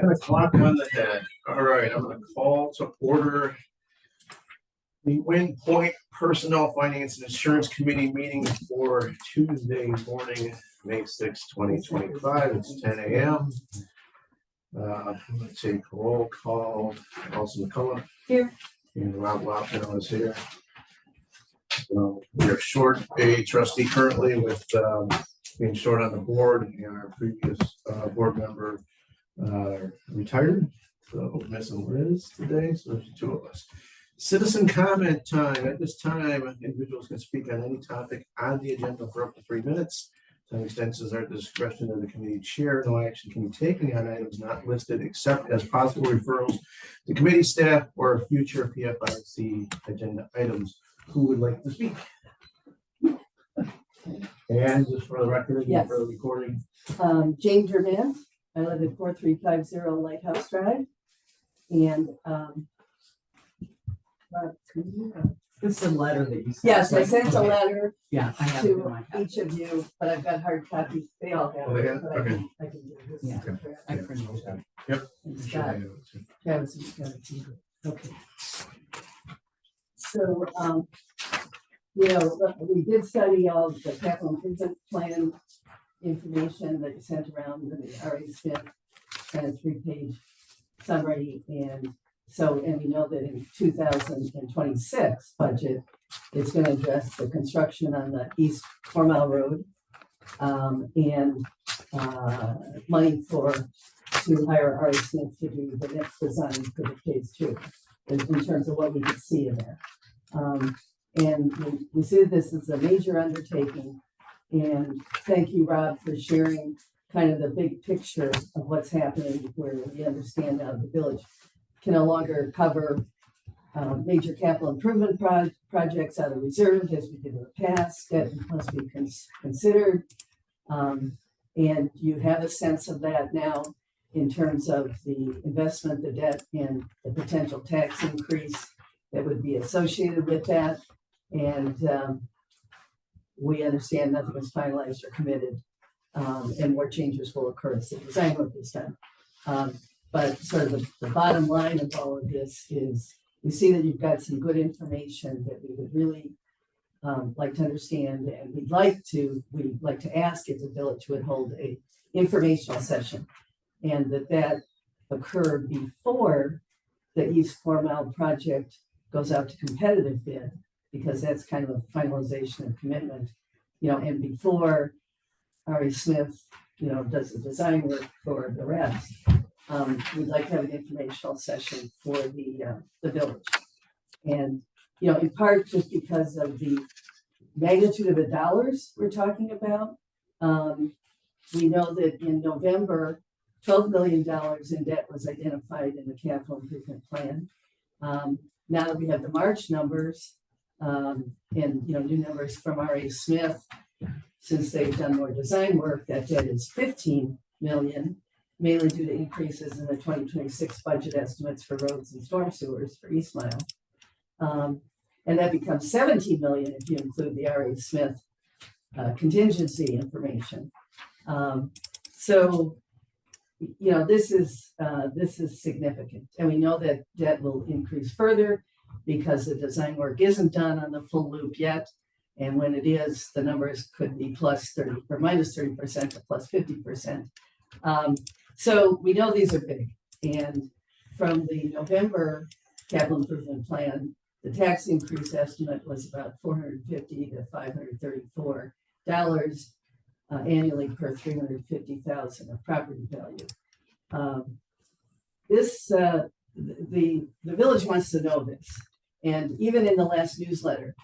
10 o'clock on the head. All right, I'm going to call to order the Wind Point Personnel Finance and Insurance Committee meeting for Tuesday morning, May 6, 2025. It's 10 a.m. I'm going to take roll call. Elsa McCullough. Here. And Rob Lopino is here. So we are short a trustee currently with being short on the board, and our previous board member retired. So we're missing Liz today, so there's the two of us. Citizen comment time. At this time, individuals can speak on any topic on the agenda for up to 3 minutes. Some extensions are at the discretion of the committee chair. No action can be taken on items not listed except as possible referrals to committee staff or future PFIC agenda items. Who would like to speak? And just for the record, yes. For the recording. Jane German. I live at 4350 Lighthouse Drive. And this is a letter that you sent. yes, I sent a letter I have to each of you, but I've got hard copies. They all have it, but okay. I can do this. Yeah. Okay. I printed it out. Yep. And Scott, Travis has got it too. Okay. So, we did study all the capital improvement plan information that you sent around in the RA Smith kind of 3-page summary. And we know that in 2026 budget, it's going to address the construction on the East 4 Mile Road and money to hire RA Smith to do the next design for the phase 2 in terms of what we could see in there. And we see this as a major undertaking. And thank you, Rob, for sharing kind of the big picture of what's happening, where we understand now the village can no longer cover major capital improvement projects out of reserve as we did in the past. That must be considered. And you have a sense of that now in terms of the investment, the debt, and the potential tax increase that would be associated with that. And we understand nothing is finalized or committed, and more changes will occur as the design work is done. But sort of the bottom line of all of this is we see that you've got some good information that we would really like to understand, and we'd like to ask if the village would hold a informational session, and that occur before the East 4 Mile project goes out to competitive bid, because that's kind of a finalization of commitment, and before RA Smith, does the design work for the rest. We'd like to have an informational session for the village. And, in part just because of the magnitude of the dollars we're talking about. We know that in November, $12 million in debt was identified in the capital improvement plan. Now that we have the March numbers, and new numbers from RA Smith, since they've done more design work, that debt is $15 million, mainly due to increases in the 2026 budget estimates for roads and storm sewers for East Mile. And that becomes $17 million if you include the RA Smith contingency information. This is significant, and we know that debt will increase further because the design work isn't done on the full loop yet. And when it is, the numbers could be plus 30 or minus 30% to plus 50%. So we know these are big. And from the November capital improvement plan, the tax increase estimate was about $450 to $534 annually per $350,000 of property value. The village wants to know this. And even in the last newsletter,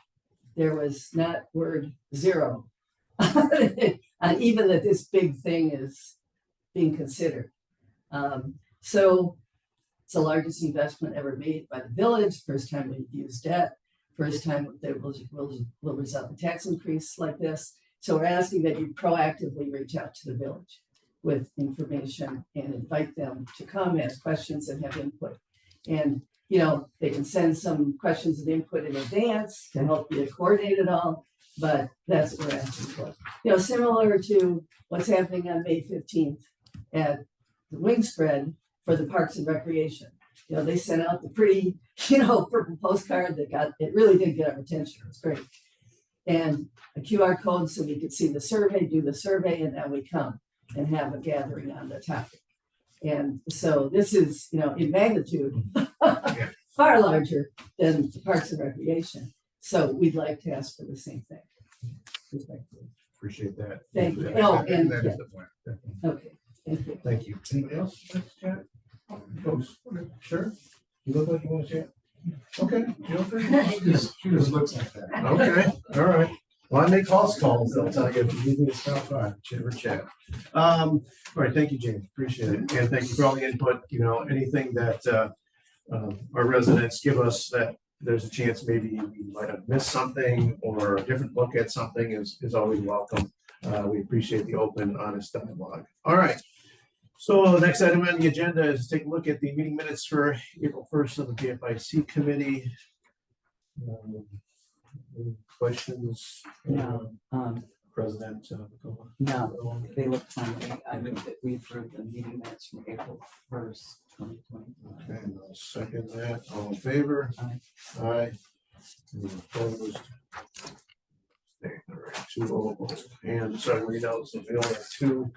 there was not word zero on even that this big thing is being considered. So it's the largest investment ever made by the village. First time we've used debt. First time that will result in tax increase like this. So we're asking that you proactively reach out to the village with information and invite them to come, ask questions, and have input. And they can send some questions and input in advance to help you coordinate it all, but that's what we're asking for. Similar to what's happening on May 15th at the wing spread for the Parks and Recreation. You know, they sent out the pretty, purple postcard that it really did get our attention. It was great. And a QR code so we could see the survey, do the survey, and then we come and have a gathering on the topic. And so this is, in magnitude, far larger than the Parks and Recreation. So we'd like to ask for the same thing. Respectfully. Appreciate that. Thank you. That- Oh, that- and- that is the plan. Definitely. Okay, thank you. Thank you. Anybody else? Chat? Folks, sure? You look like you want to chat? Okay, feel free. She just looks like that. Okay, all right. Well, I make calls, they'll tell you if you need me to stop by, chat or chat. All right, thank you, James, appreciate it. And thank you for all the input, anything that our residents give us that there's a chance maybe we might have missed something or a different look at something is always welcome. We appreciate the open, honest dialogue. All right. So the next item on the agenda is take a look at the meeting minutes for April 1st of the PFIC committee. Any questions? No, President. no, they look fine. I move that we approve the meeting minutes from April 1st, 2025. And I'll second that. All in favor? Aye. Aye. Any opposed? Okay, all right, 2-0. And so we know, so we only have two.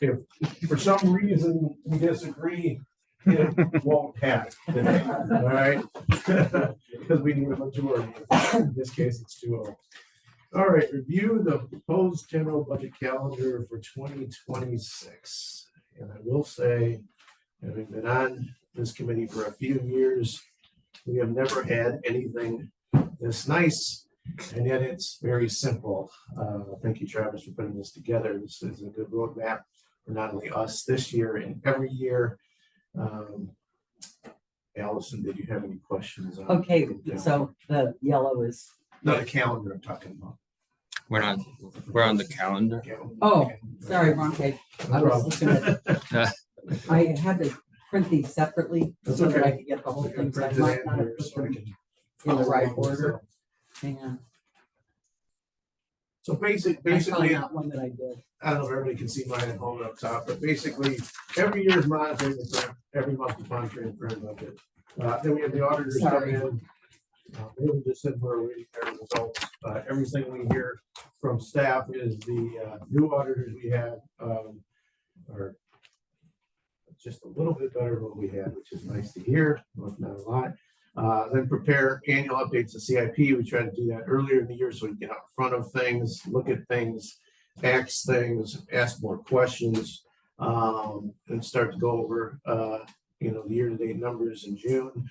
If for some reason we disagree, it won't happen today, all right? Because we need a majority. In this case, it's 2-0. All right, review the proposed general budget calendar for 2026. And I will say, having been on this committee for a few years, we have never had anything this nice, and yet it's very simple. Thank you, Travis, for putting this together. This is a good roadmap for not only us this year and every year. Allison, did you have any questions? Okay, so the yellow is, Not a calendar I'm talking about. We're on the calendar. oh, sorry, wrong page. I was looking at, I had to print these separately That's so that okay. I could get the whole thing, so I might not have put them in the right order. Hang on, So I found basically, that one that I did. I don't know if everybody can see mine at home up top, but basically, every year is monitoring the grant, every month is monitoring the grant budget. Then we have the auditors come Sorry. in. They just said we're awaiting their results. Everything we hear from staff is the new auditors we have are just a little bit better than what we had, which is nice to hear, but not a lot. Then prepare annual updates to CIP. We try to do that earlier in the year so we can get out in front of things, look at things, ask things, ask more questions, and start to go over, the year-to-date numbers in June.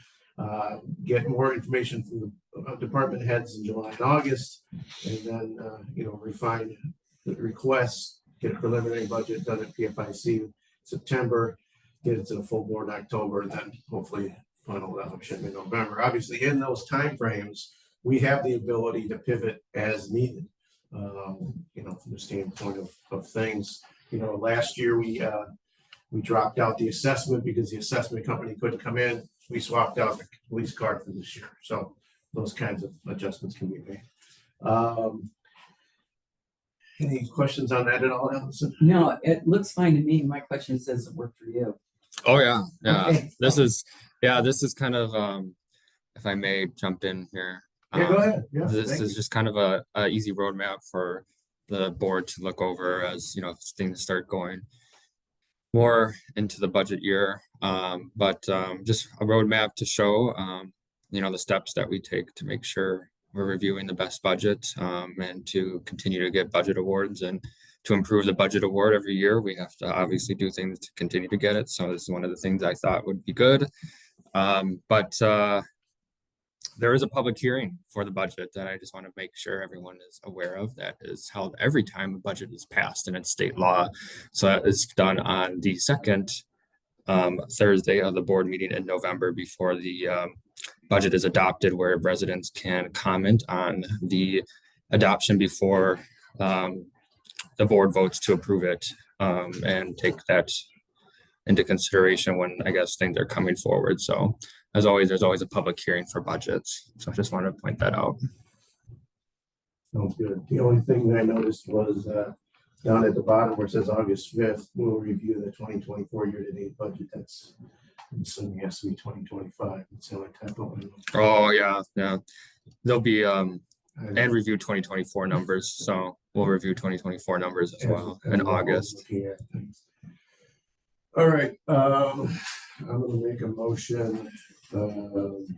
Get more information from the department heads in July and August, and then, refine the requests, get a preliminary budget done at PFIC September, get it to the full board in October, and then hopefully final adoption in November. Obviously, in those timeframes, we have the ability to pivot as needed, from the standpoint of things. Last year we dropped out the assessment because the assessment company couldn't come in. We swapped out the police card for this year. So those kinds of adjustments can be made. Any questions on that at all, Allison? No, it looks fine to me. My question is, does it work for you? Oh yeah, yeah. Okay. This is kind of if I may jump in here. Yeah, go ahead. Yeah, This thank is you. just kind of a easy roadmap for the board to look over as things start going more into the budget year. But just a roadmap to show the steps that we take to make sure we're reviewing the best budget and to continue to get budget awards, and to improve the budget award every year. We have to obviously do things to continue to get it. So this is one of the things I thought would be good. But there is a public hearing for the budget that I just want to make sure everyone is aware of, that is held every time a budget is passed, and it's state law. So that is done on the second Thursday of the board meeting in November before the budget is adopted, where residents can comment on the adoption before the board votes to approve it, and take that into consideration when things are coming forward. So as always, there's always a public hearing for budgets. So I just wanted to point that out. Sounds good. The only thing that I noticed was down at the bottom where it says August 5th, we'll review the 2024 year-to-date budget. That's, I'm assuming it has to be 2025. It's the only typo. Oh, yeah. There'll be, and And review 2024 numbers. So we'll review 2024 numbers as well in August. All right, I'm gonna make a motion, that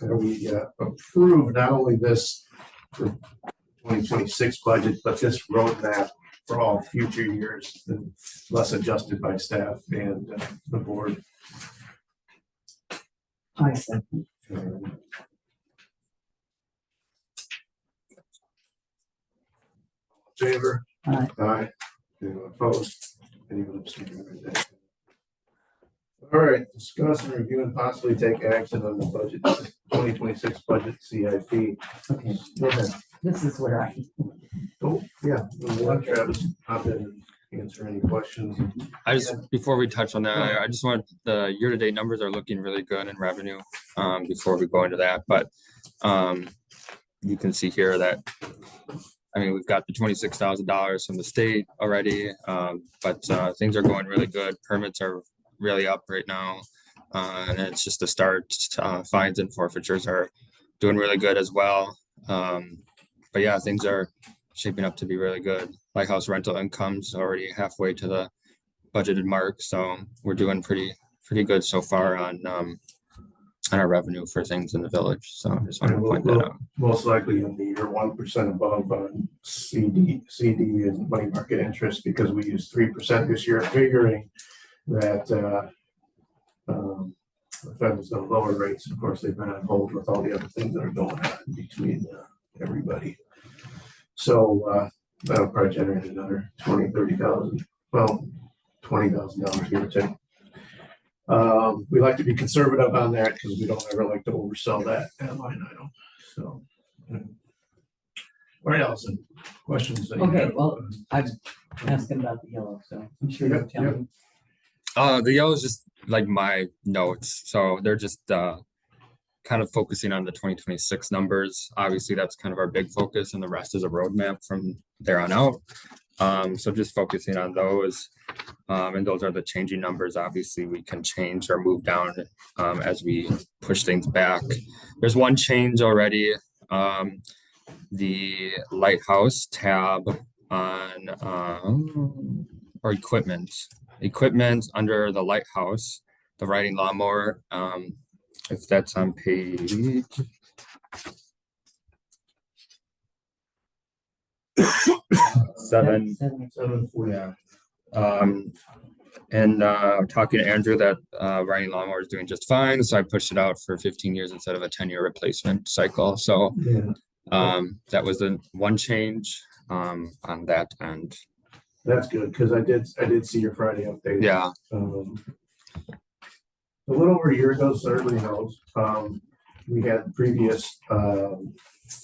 we approve not only this for 2026 budget, but this roadmap for all future years, unless adjusted by staff and the board. I second. Favor? Aye. Aye. Anyone opposed? Anyone abstaining? Right there. All right, discuss and review and possibly take action on the budget, 2026 budget CIP. Okay, Go ahead. this is where I, Oh, yeah, we'll let Travis hop in and answer any questions. Before we touch on that, I just want, the year-to-date numbers are looking really good in revenue, before we go into that, but, you can see here that, I mean, we've got the $26,000 from the state already, but, things are going really good. Permits are really up right now, and it's just a start. Fines and forfeitures are doing really good as well. But yeah, things are shaping up to be really good. Lighthouse rental income's already halfway to the budgeted mark, so we're doing pretty good so far on our revenue for things in the village. So I just wanted to point that out. Most likely you'll be your 1% above on CD and money market interest, because we used 3% this year, figuring that the Fed was going to lower rates. Of course, they've been on hold with all the other things that are going on between everybody. So that'll probably generate another 20,000, 30,000, well, $20,000 give or take. We like to be conservative on that because we don't ever like to oversell that line item. So, all right, Allison, questions? that you okay, have? well, I'm asking about the yellow, so I'm sure you'll tell me. The yellow is just like my notes, so they're just kind of focusing on the 2026 numbers. Obviously, that's kind of our big focus, and the rest is a roadmap from there on out. So just focusing on those, and those are the changing numbers. Obviously, we can change or move down as we push things back. There's one change already. The lighthouse tab on or equipment under the lighthouse, the riding lawnmower, if that's on page 7. 740. Yeah. And talking to Andrew, that riding lawnmower is doing just fine, so I pushed it out for 15 years instead of a 10-year replacement cycle. So Yeah, that was the one change on that end. that's good, because I did see your Friday update. Yeah. A little over a year ago, so everybody knows, we had the previous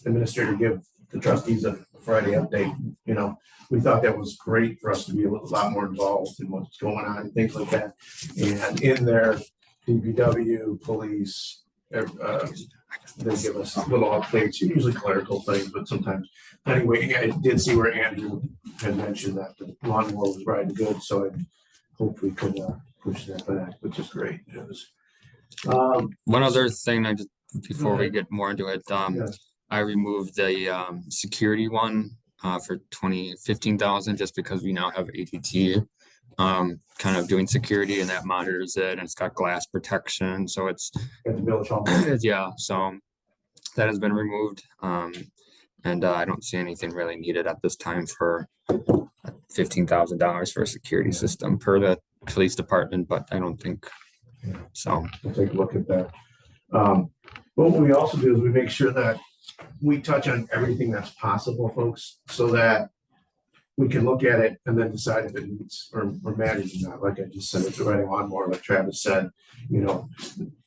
administrator give the trustees a Friday update. You know, we thought that was great for us to be a lot more involved in what's going on and things like that. And in there, DPW, police, they give us little updates, usually clerical things, but sometimes. Anyway, I did see where Andrew had mentioned that the lawnmower was riding good, so I hope we could push that back, which is great news. One other thing, before we ahead. get more into it, Yeah. I removed the security one for 15,000 just because we now have ATT kind of doing security, and that monitors it, and it's got glass protection, so it's At the village hall. yeah, so that has been removed, and I don't see anything really needed at this time for $15,000 for a security system per the police department, but I don't think so. We'll take a look at that. But what we also do is we make sure that we touch on everything that's possible, folks, so that we can look at it and then decide if it needs or matters or not. Like I just said, it's a riding lawnmower, like Travis said, you know,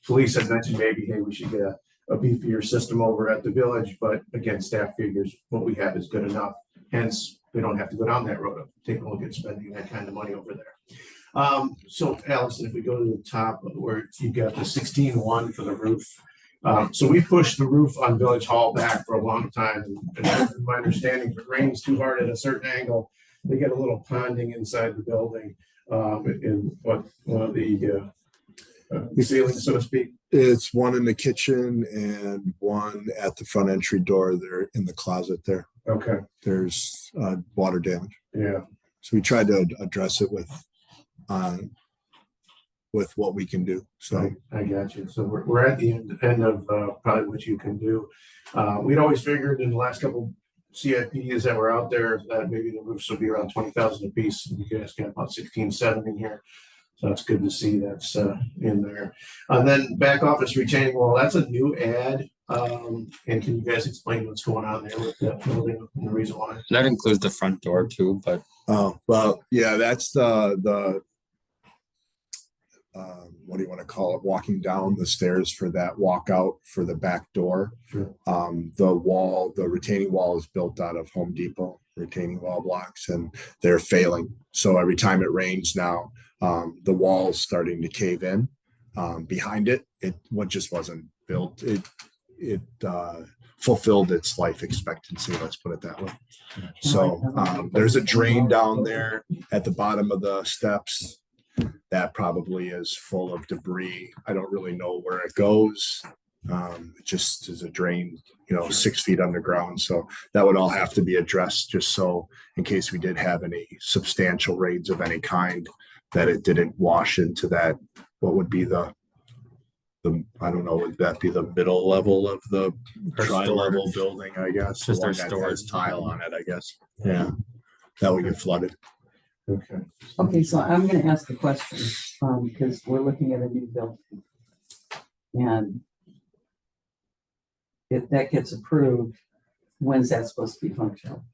police had mentioned maybe, hey, we should get a beefier system over at the village, but again, staff figures what we have is good enough. Hence, we don't have to go down that road of taking a look at spending that kind of money over there. So Allison, if we go to the top where you got the 16.1 for the roof. So we pushed the roof on Village Hall back for a long time. And my understanding, if it rains too hard at a certain angle, we get a little ponding inside the building, in one of the ceilings, so to speak. It's one in the kitchen and one at the front entry door there in the closet there. Okay, There's water damage. yeah, So we tried to address it with what we can do. So I got you. So we're at the end of probably what you can do. We'd always figured in the last couple CIPs that were out there that maybe the roofs will be around 20,000 a piece. You guys got about 16, 17 here. So that's good to see that's in there. And then back office retaining wall, that's a new ad. And can you guys explain what's going on there with that building and the reason why? That includes the front door too, but oh well, yeah, that's the what do you want to call it? Walking down the stairs for that walkout for the back door. Sure. The retaining wall is built out of Home Depot retaining wall blocks, and they're failing. So every time it rains now, the wall's starting to cave in. Behind it, what just wasn't built. It fulfilled its life expectancy. Let's put it that way. So there's a drain down there at the bottom of the steps that probably is full of debris. I don't really know where it goes. It just is a drain, 6 feet underground. So that would all have to be addressed, just so in case we did have any substantial rains of any kind, that it didn't wash into that, what would be the I don't know, would that be the middle level of the Or tri-level storage. building, I guess? Just The their one that has storage. tile on it, I guess. Yeah, that would get flooded. Okay. Okay, so I'm gonna ask the question, because we're looking at a new building. And if that gets approved, when's that supposed to be functional?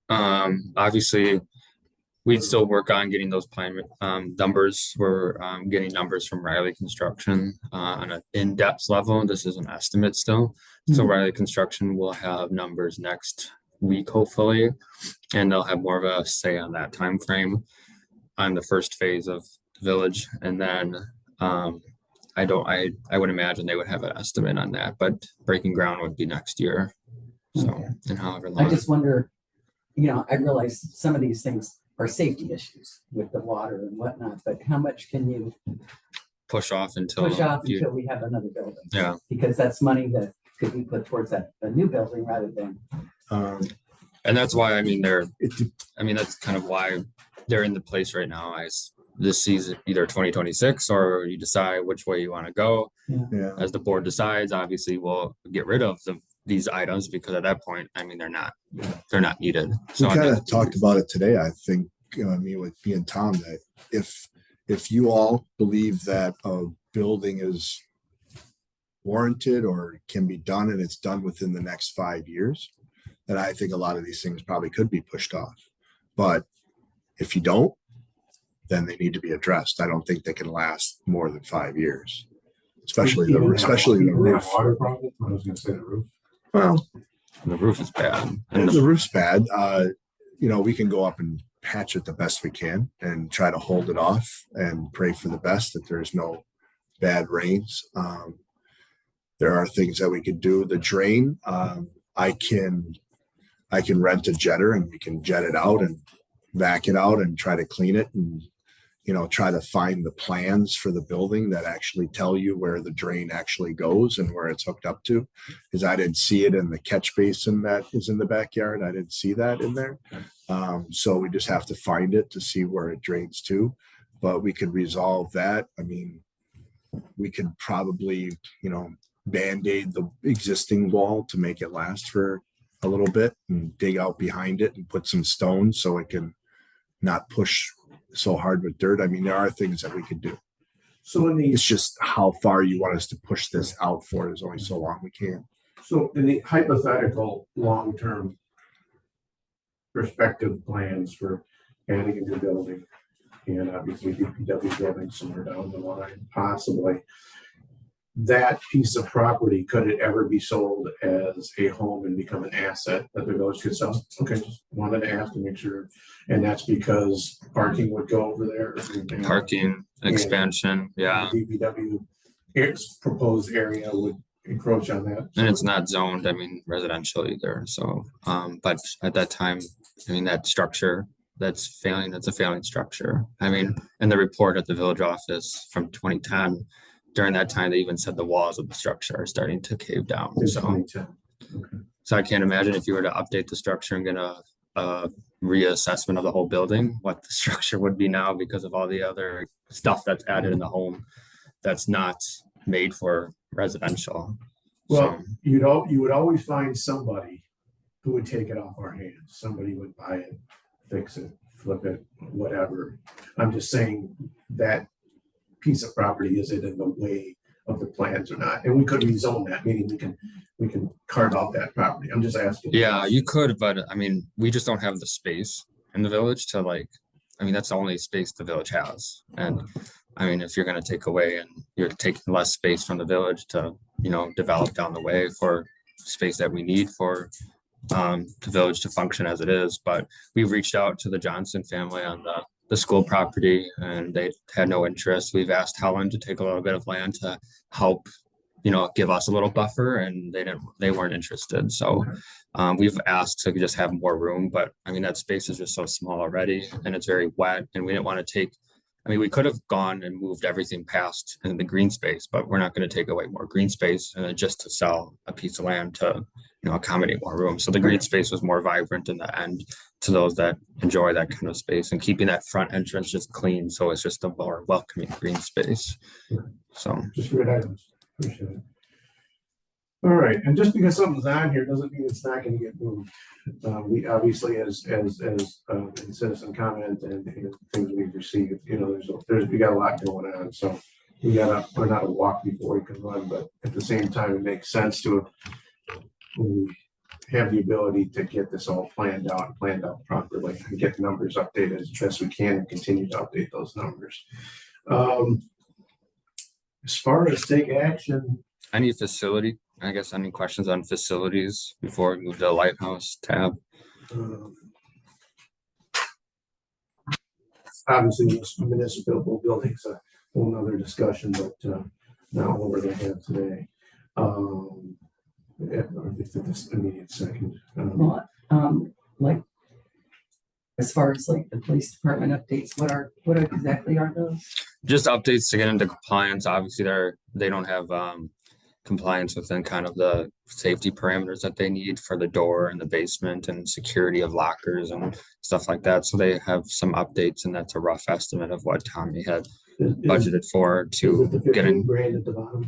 obviously we'd still work on getting those plan numbers. We're getting numbers from Riley Construction on an in-depth level. This is an estimate still. So Riley Construction will have numbers next week, hopefully, and they'll have more of a say on that time frame on the first phase of Village. And then I would imagine they would have an estimate on that, but breaking ground would be next year. So, Okay. and however I long. just wonder, I realize some of these things are safety issues with the water and whatnot, but how much can you push off until push off you, until we have another building? yeah. Because that's money that could be put towards a new building rather than, And that's why, I mean, It, that's kind of why they're in the place right now. This season, either 2026 or you decide which way you want to go. yeah. As the board decides, obviously we'll get rid of these items because at that point, I mean, they're not needed. We So kind of talked about it today, I think, me with me and Tom, that if you all believe that a building is warranted or can be done and it's done within the next 5 years, then I think a lot of these things probably could be pushed off. But if you don't, then they need to be addressed. I don't think they can last more than 5 years, especially the roof. Water problem? I was gonna say the roof. Well, the roof is bad. And the roof's bad. We can go up and patch it the best we can and try to hold it off and pray for the best that there's no bad rains. There are things that we could do. The drain, I can rent a jetter and we can jet it out and vac it out and try to clean it and try to find the plans for the building that actually tell you where the drain actually goes and where it's hooked up to. Because I didn't see it in the catch basin that is in the backyard. I didn't see that in there. So we just have to find it to see where it drains to. But we could resolve that. I mean, we could probably, Band-Aid the existing wall to make it last for a little bit and dig out behind it and put some stones so it can not push so hard with dirt. I mean, there are things that we could do. So It's just how far you want us to push this out for. There's only so long we can. So in the hypothetical long-term perspective plans for adding a new building and obviously DPW building somewhere down the line, possibly, that piece of property, could it ever be sold as a home and become an asset that the village could sell? Okay, just wanted to ask to make sure. And that's because parking would go over there. Or anything else? parking expansion, yeah. DPW its proposed area would encroach on that. And it's not zoned, I mean, residential either, so, but at that time, I mean, that structure, that's a failing structure. I mean, in the report at the village office from 2010, during that time, they even said the walls of the structure are starting to cave down, It's so. 2010. So I can't imagine if you were to update the structure and get a reassessment of the whole building, what the structure would be now because of all the other stuff that's added in the home that's not made for residential. Well, So, you would always find somebody who would take it off our hands. Somebody would buy it, fix it, flip it, whatever. I'm just saying that piece of property, is it in the way of the plans or not? And we could rezone that, meaning we can carve out that property. I'm just asking. yeah, you could, but I mean, we just don't have the space in the village to like, I mean, that's the only space the village has. And I mean, if you're gonna take away and you're taking less space from the village to, you know, develop down the way for space that we need for the village to function as it is. But we've reached out to the Johnson family on the school property and they had no interest. We've asked Helen to take a little bit of land to help, you know, give us a little buffer and they weren't interested. So we've asked to just have more room, but I mean, that space is just so small already and it's very wet and we didn't want to take, I mean, we could have gone and moved everything past in the green space, but we're not going to take away more green space just to sell a piece of land to, you know, accommodate more room. So the green space was more vibrant in the end to those that enjoy that kind of space and keeping that front entrance just clean. So it's just a more welcoming green space. So Just good items. Appreciate it. All right, and just because something's on here doesn't mean it's not going to get moved. We obviously, as in citizen comment and things we've received, you know, we got a lot going on, so we're not a walk before we can run, but at the same time, it makes sense to when we have the ability to get this all planned out properly and get the numbers updated as best we can and continue to update those numbers. As far as take action. any facility, I guess, any questions on facilities before we move to the lighthouse tab? Obviously, municipal buildings, a whole nother discussion, but not what we're gonna have today. If this immediate second. Well, like, as far as like the police department updates, what exactly are those? Just updates to get into compliance. Obviously, they don't have compliance within kind of the safety parameters that they need for the door and the basement and security of lockers and stuff like that. So they have some updates, and that's a rough estimate of what Tommy had budgeted for to get in. $15,000 at the bottom,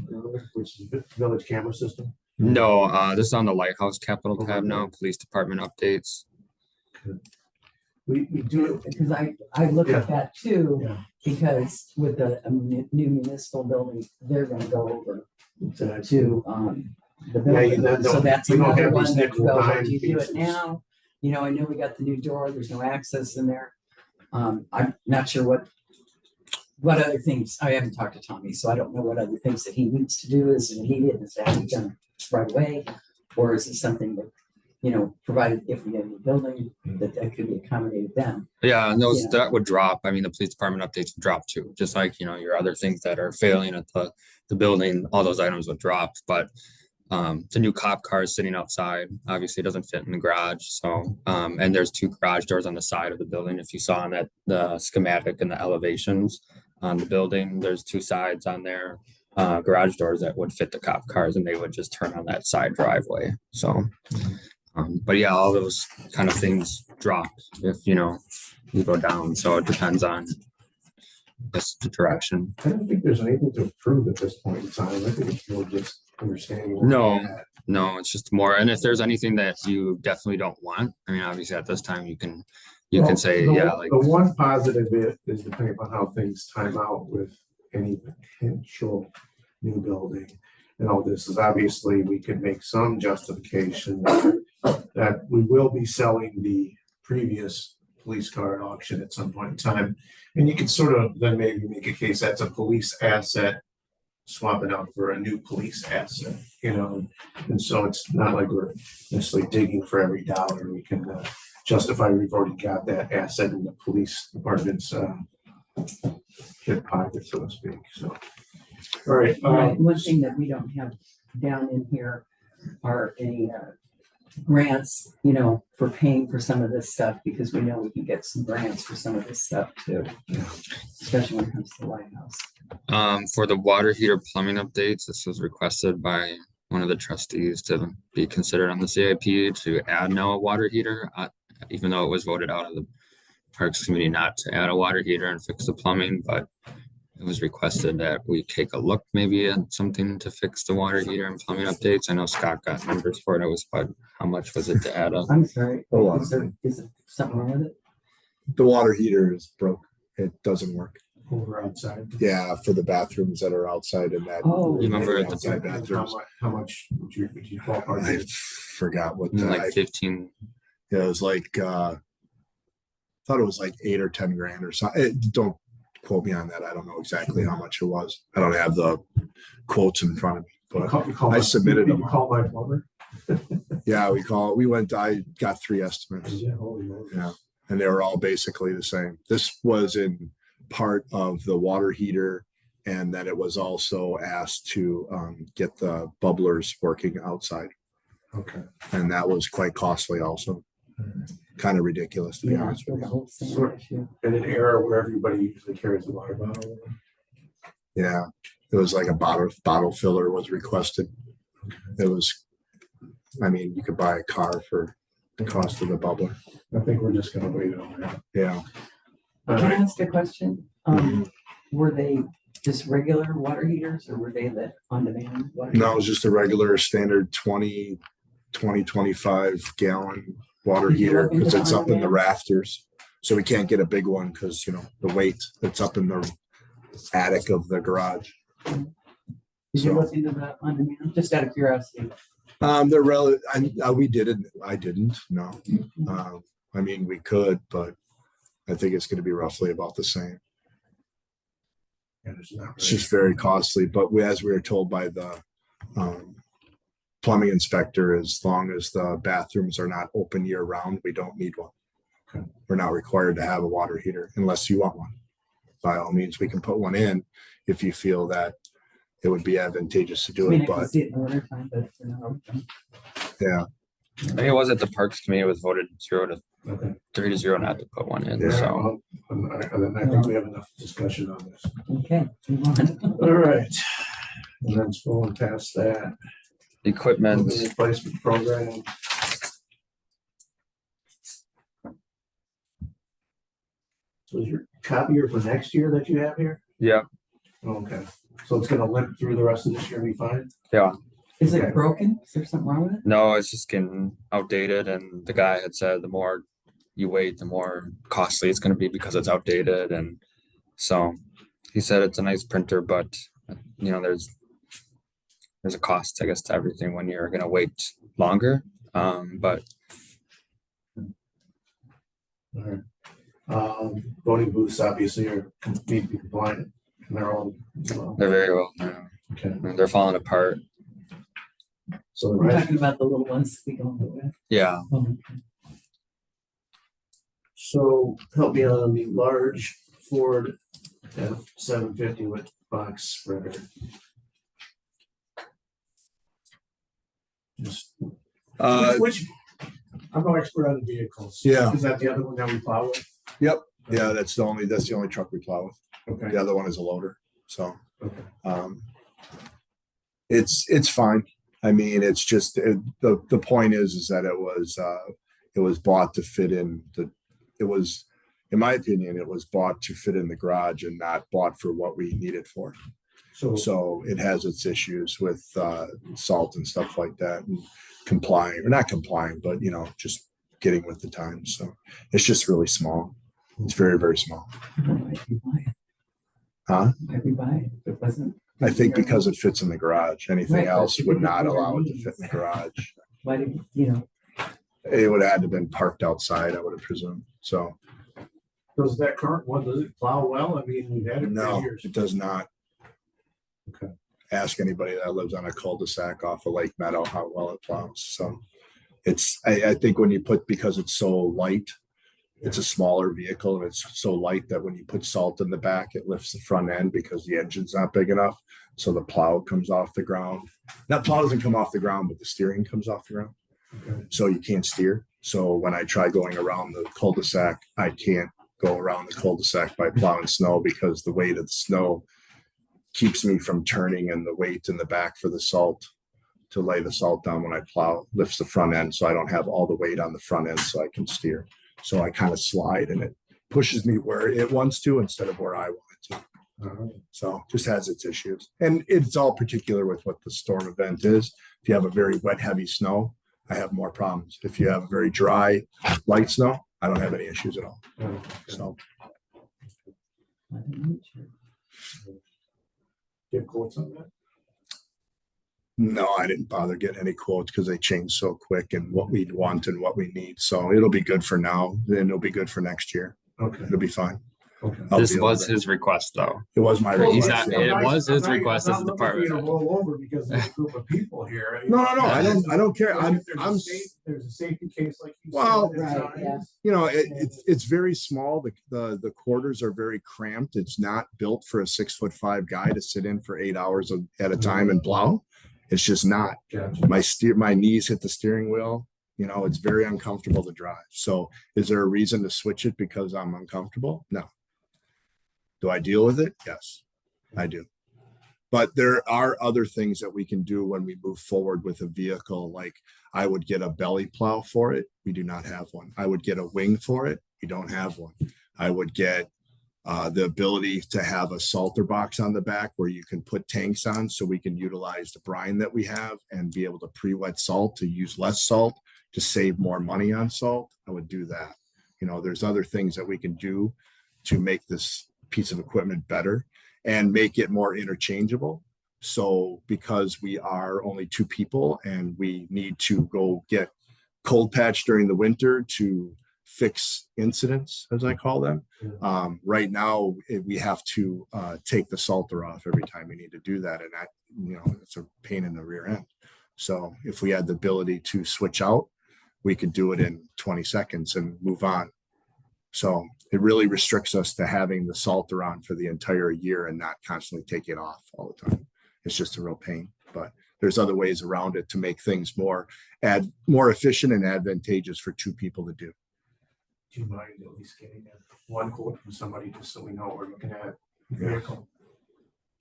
which is the village camera system. No, this is on the lighthouse capital tab now, police department updates. We do. Because I look at that too, Yeah. because with the new municipal building, they're gonna go over to the Yeah, building. don't- So that's we don't another have one these that nickel goes, dime do you do pieces. it now? You know, I know we got the new door, there's no access in there. I'm not sure what other things, I haven't talked to Tommy, so I don't know what other things that he needs to do is immediate, is that done right away? Or is it something that, you know, provided if we get a new building, that could be accommodated then? Yeah, and those Yeah. that would drop. I mean, the police department updates would drop too, just like, you know, your other things that are failing at the building, all those items would drop. But the new cop car is sitting outside. Obviously, it doesn't fit in the garage. So and there's 2 garage doors on the side of the building. If you saw on that the schematic and the elevations on the building, there's 2 sides on there, garage doors that would fit the cop cars, and they would just turn on that side driveway. So but yeah, all those kind of things drop if, you know, you go down. So it depends on this direction. I don't think there's anything to approve at this point in time. I think it's more just understanding. where No. we're at. No, it's just more. And if there's anything that you definitely don't want, I mean, obviously at this time you can Well, say, the yeah, one- like, The one positive bit is depending on how things time out with any potential new building. And all this is obviously, we can make some justification that we will be selling the previous police car at auction at some point in time. And you can sort of then maybe make a case that's a police asset, swapping out for a new police asset, you know? And so it's not like we're necessarily digging for every dollar. We can justify we've already got that asset in the police department's hip pocket, so to speak. So, all right. Right, one thing that we don't have down in here are any grants, you know, for paying for some of this stuff, because we know we can get some grants for some of this stuff too, especially when it comes to the lighthouse. For the water heater plumbing updates, this was requested by one of the trustees to be considered on the CIP to add now a water heater, even though it was voted out of the Parks Committee not to add a water heater and fix the plumbing, but it was requested that we take a look maybe at something to fix the water heater and plumbing updates. I know Scott got numbers for it. It was, but how much was it to add a? I'm sorry, A lot. is there something wrong with it? The water heater is broke. It doesn't work. Over outside. Yeah, for the bathrooms that are outside in that. Oh. You remember at the- outside bathrooms. How much would you ballpark? I forgot what the, Like 15. yeah, it was like, thought it was like 8 or 10 grand or something. Don't quote me on that. I don't know exactly how much it was. I don't have the quotes in front of me, but I submitted them. Call my plumber. yeah, I got 3 estimates. Yeah, holy moly. Yeah. And they were all basically the same. This was in part of the water heater. And then it was also asked to get the bubblers working outside. Okay. And that was quite costly also. Kind of ridiculous, to be Yeah, honest with the you. whole same Sort- issue. In an era where everybody usually carries a water bottle. Yeah. It was like a bottle filler was requested. It was, I mean, you could buy a car for the cost of the bubbler. I think we're just gonna wait on that. Yeah. Can I ask a question? Were they just regular water heaters, or were they the on-demand water? No, it was just a regular standard 25 gallon water Did you heater look into because it's the up in the on-demand? rafters. So we can't get a big one because, you know, the weight that's up in the attic of the garage. Did you look into the on-demand? Just out of curiosity. They're relative. We didn't. I didn't. No. I mean, we could, but I think it's going to be roughly about the same. And it's not It's just very costly. But as we were told by the plumbing inspector, as long as the bathrooms are not open year round, we don't need one. Okay. We're not required to have a water heater unless you want one. By all means, we can put one in if you feel that it would be advantageous to I do mean, it. I can But see it in the winter time, but you know, yeah, I think it was at the Parks Committee, it was voted 3 to 0 not to put one in, Yeah. so. Then I think we have enough discussion on this. okay, move on. All right. And then scrolling past that. Equipment, Replacement program. So is your copier for next year that you have here? yeah, Okay, so it's gonna limp through the rest of this year and be fine? Is Okay. it broken? Is there something wrong with it? no, it's just getting outdated, and the guy had said the more you wait, the more costly it's gonna be because it's outdated, and so he said it's a nice printer, but you know, there's a cost, I guess, to everything when you're gonna wait longer, but All right. Voting booths obviously need to be compliant and they're all, they're very well, okay, they're falling apart, so the We're rest, talking about the little ones we don't do it. yeah. so help me out on the large Ford F-750 with box spreader. Just, which, I'm no expert on the vehicles. Yeah. Is that the other one that we plow with? yeah, that's the only truck we plow with. Okay, The other one is a loader. So okay, it's fine. I mean, it's just the point is that it was bought to fit in in my opinion, it was bought to fit in the garage and not bought for what we need it for. So it has its issues with salt and stuff like that, and complying or not complying, but you know, just getting with the times. So it's just really small. It's very, very small. Why did we buy it? Huh? Why did we buy it? If it wasn't. I think because it fits in the garage. Anything Right, but else it would didn't not meet our allow it to needs. fit in the garage. Why did, you know, It would have had to been parked outside, I would have presumed. So does that current one, does it plow well? I mean, we've had it for no, years. it does not. Okay. Ask anybody that lives on a cul-de-sac off of Lake Meadow how well it plows. So I think when you put, because it's so light, It's a smaller vehicle and it's so light that when you put salt in the back, it lifts the front end because the engine's not big enough. So the plow comes off the ground. That plow doesn't come off the ground, but the steering comes off the ground. Okay. So you can't steer. So when I try going around the cul-de-sac, I can't go around the cul-de-sac by plowing snow because the weight of the snow keeps me from turning, and the weight in the back for the salt to lay the salt down when I plow lifts the front end. So I don't have all the weight on the front end so I can steer. So I kind of slide and it pushes me where it wants to instead of where I want it to. All right. So just has its issues. And it's all particular with what the storm event is. If you have a very wet, heavy snow, I have more problems. If you have a very dry, light snow, I don't have any issues at all. Okay. So Do you have quotes on that? no, I didn't bother getting any quotes because they change so quick and what we want and what we need. So it'll be good for now, then it'll be good for next year. Okay. It'll be fine. Okay. I'll This deal with was it. his request, though. It was my Well, He's request. not- yeah. it was his I'm not- request I'm as the not looking for you department to head. roll over because there's a group of people here. No, I don't care. There's a safety case like you said. Well- at Right, yeah. times. You know, it's very small. The quarters are very cramped. It's not built for a 6'5" guy to sit in for 8 hours at a time and plow. It's just not. Gotcha. My knees hit the steering wheel. You know, it's very uncomfortable to drive. So is there a reason to switch it because I'm uncomfortable? No. Do I deal with it? Yes, I do. But there are other things that we can do when we move forward with a vehicle. Like I would get a belly plow for it. We do not have one. I would get a wing for it. We don't have one. I would get the ability to have a salter box on the back where you can put tanks on so we can utilize the brine that we have and be able to pre-wet salt to use less salt to save more money on salt. I would do that. You know, there's other things that we can do to make this piece of equipment better and make it more interchangeable. So because we are only 2 people and we need to go get cold patch during the winter to fix incidents, as I call them. Right now, we have to take the salter off every time we need to do that. And that, you know, it's a pain in the rear end. So if we had the ability to switch out, we could do it in 20 seconds and move on. So it really restricts us to having the salter on for the entire year and not constantly take it off all the time. It's just a real pain, but there's other ways around it to make things more efficient and advantageous for 2 people to do. Do you mind at least getting one quote from somebody just so we know what we're looking at? Yeah. Vehicle,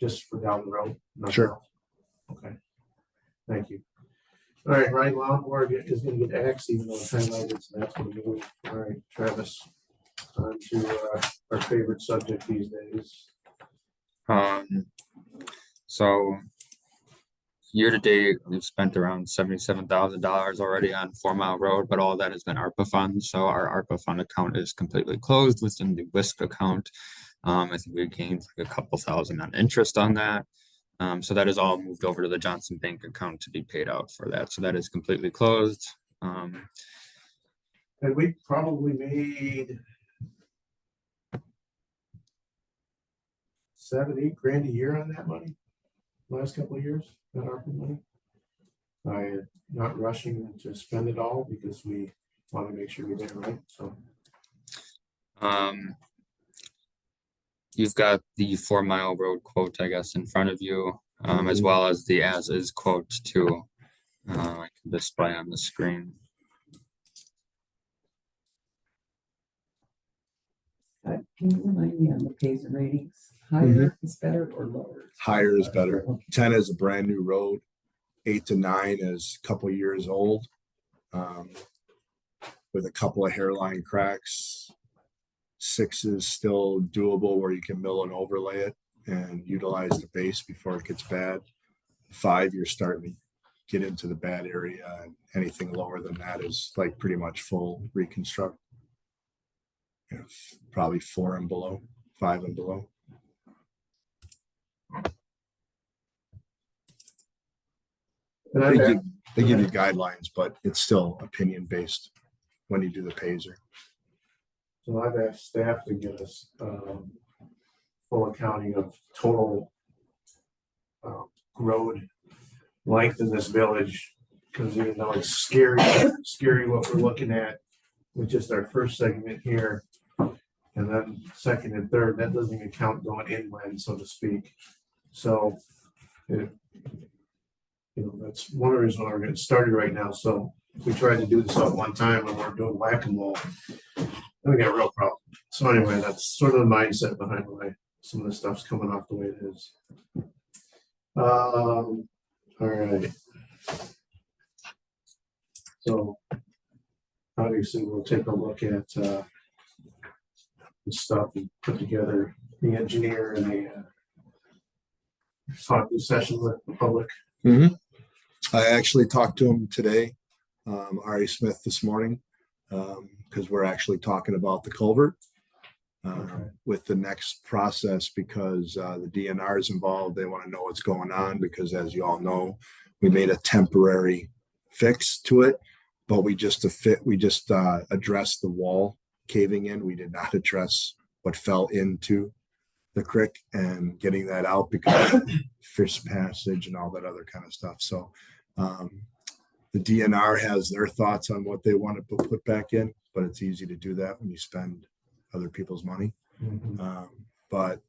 just for down the road? nothing Sure. else? Okay. Thank you. All right, Ryan Loudboard is gonna get axed even though it's highlighted, so that's gonna move. All right, Travis, on to our favorite subject these days. So year to date, we've spent around $77,000 already on 4 Mile Road, but all that has been ARPA funds. So our ARPA fund account is completely closed within the WISC account. I think we gained like a couple thousand on interest on that. So that is all moved over to the Johnson Bank account to be paid out for that. So that is completely closed. And we probably made 7-8 grand a year on that money, last couple of years, that ARPA money. I'm not rushing to spend it all because we want to make sure we get it right, so. You've got the 4 Mile Road quote, I guess, in front of you, as well as the as is quote too. I can display on the screen. Can you remind me on the pays and ratings? Higher is better or lower? Higher is better. Okay. 10 is a brand new road. 8 to 9 is a couple years old. With a couple of hairline cracks. 6 is still doable where you can mill and overlay it and utilize the base before it gets bad. 5, you're starting to get into the bad area, and anything lower than that is like pretty much full reconstruct. You know, probably 4 and below, 5 and below. And They give you guidelines, but it's still opinion based when you do the paiser. So I've asked staff to get us full accounting of total road length in this village, because even though it's scary what we're looking at, with just our first segment here. And then second and third, that doesn't even count going inland, so to speak. So, that's one of the reasons why we're getting started right now. So if we tried to do this all at one time when we're doing whack-a-mole, then we got a real problem. So anyway, that's sort of the mindset behind why some of this stuff's coming off the way it is. All right. So obviously we'll take a look at the stuff and put together the engineer and a talking session with the public. I actually talked to him today, Ari Smith this morning, because we're actually talking about the culvert with the next process, because the DNR is involved. They want to know what's going on because, as you all know, we made a temporary fix to it, but we just addressed the wall caving in. We did not address what fell into the creek and getting that out because of fish passage and all that other kind of stuff. So the DNR has their thoughts on what they want to put back in, but it's easy to do that when you spend other people's money. But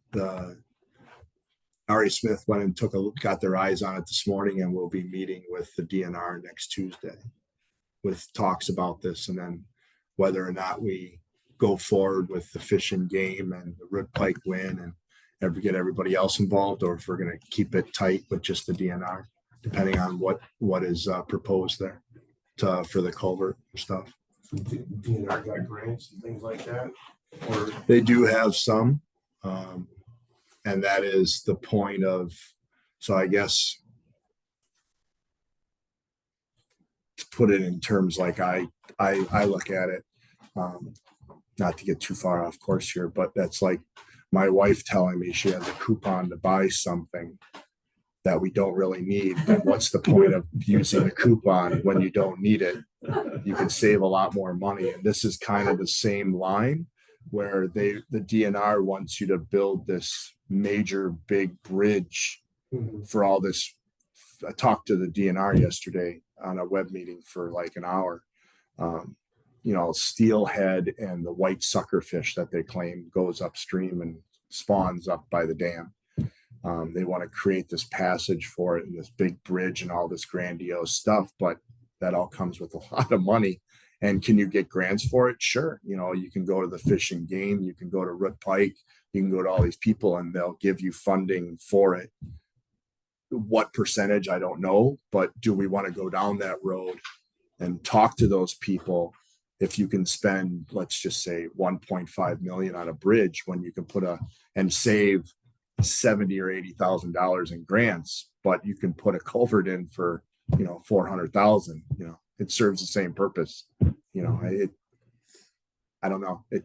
Ari Smith went and got their eyes on it this morning, and we'll be meeting with the DNR next Tuesday with talks about this, and then whether or not we go forward with the Fish and Game and the Root Pike win and get everybody else involved, or if we're going to keep it tight with just the DNR, depending on what is proposed there for the culvert stuff. DNR got grants and things like that, or they do have some, and that is the point of. So I guess to put it in terms like I look at it, not to get too far off course here, but that's like my wife telling me she has a coupon to buy something that we don't really need. Then what's the point of using a coupon when you don't need it? You could save a lot more money. And this is kind of the same line where the DNR wants you to build this major big bridge for all this. I talked to the DNR yesterday on a web meeting for like an hour. Steelhead and the white suckerfish that they claim goes upstream and spawns up by the dam. They want to create this passage for it and this big bridge and all this grandiose stuff, but that all comes with a lot of money. And can you get grants for it? Sure. You can go to the Fish and Game, you can go to Root Pike, you can go to all these people and they'll give you funding for it. What percentage, I don't know, but do we want to go down that road and talk to those people? If you can spend, let's just say 1.5 million on a bridge when you can and save $70,000 or $80,000 in grants, but you can put a culvert in for, 400,000, it serves the same purpose. I don't know. It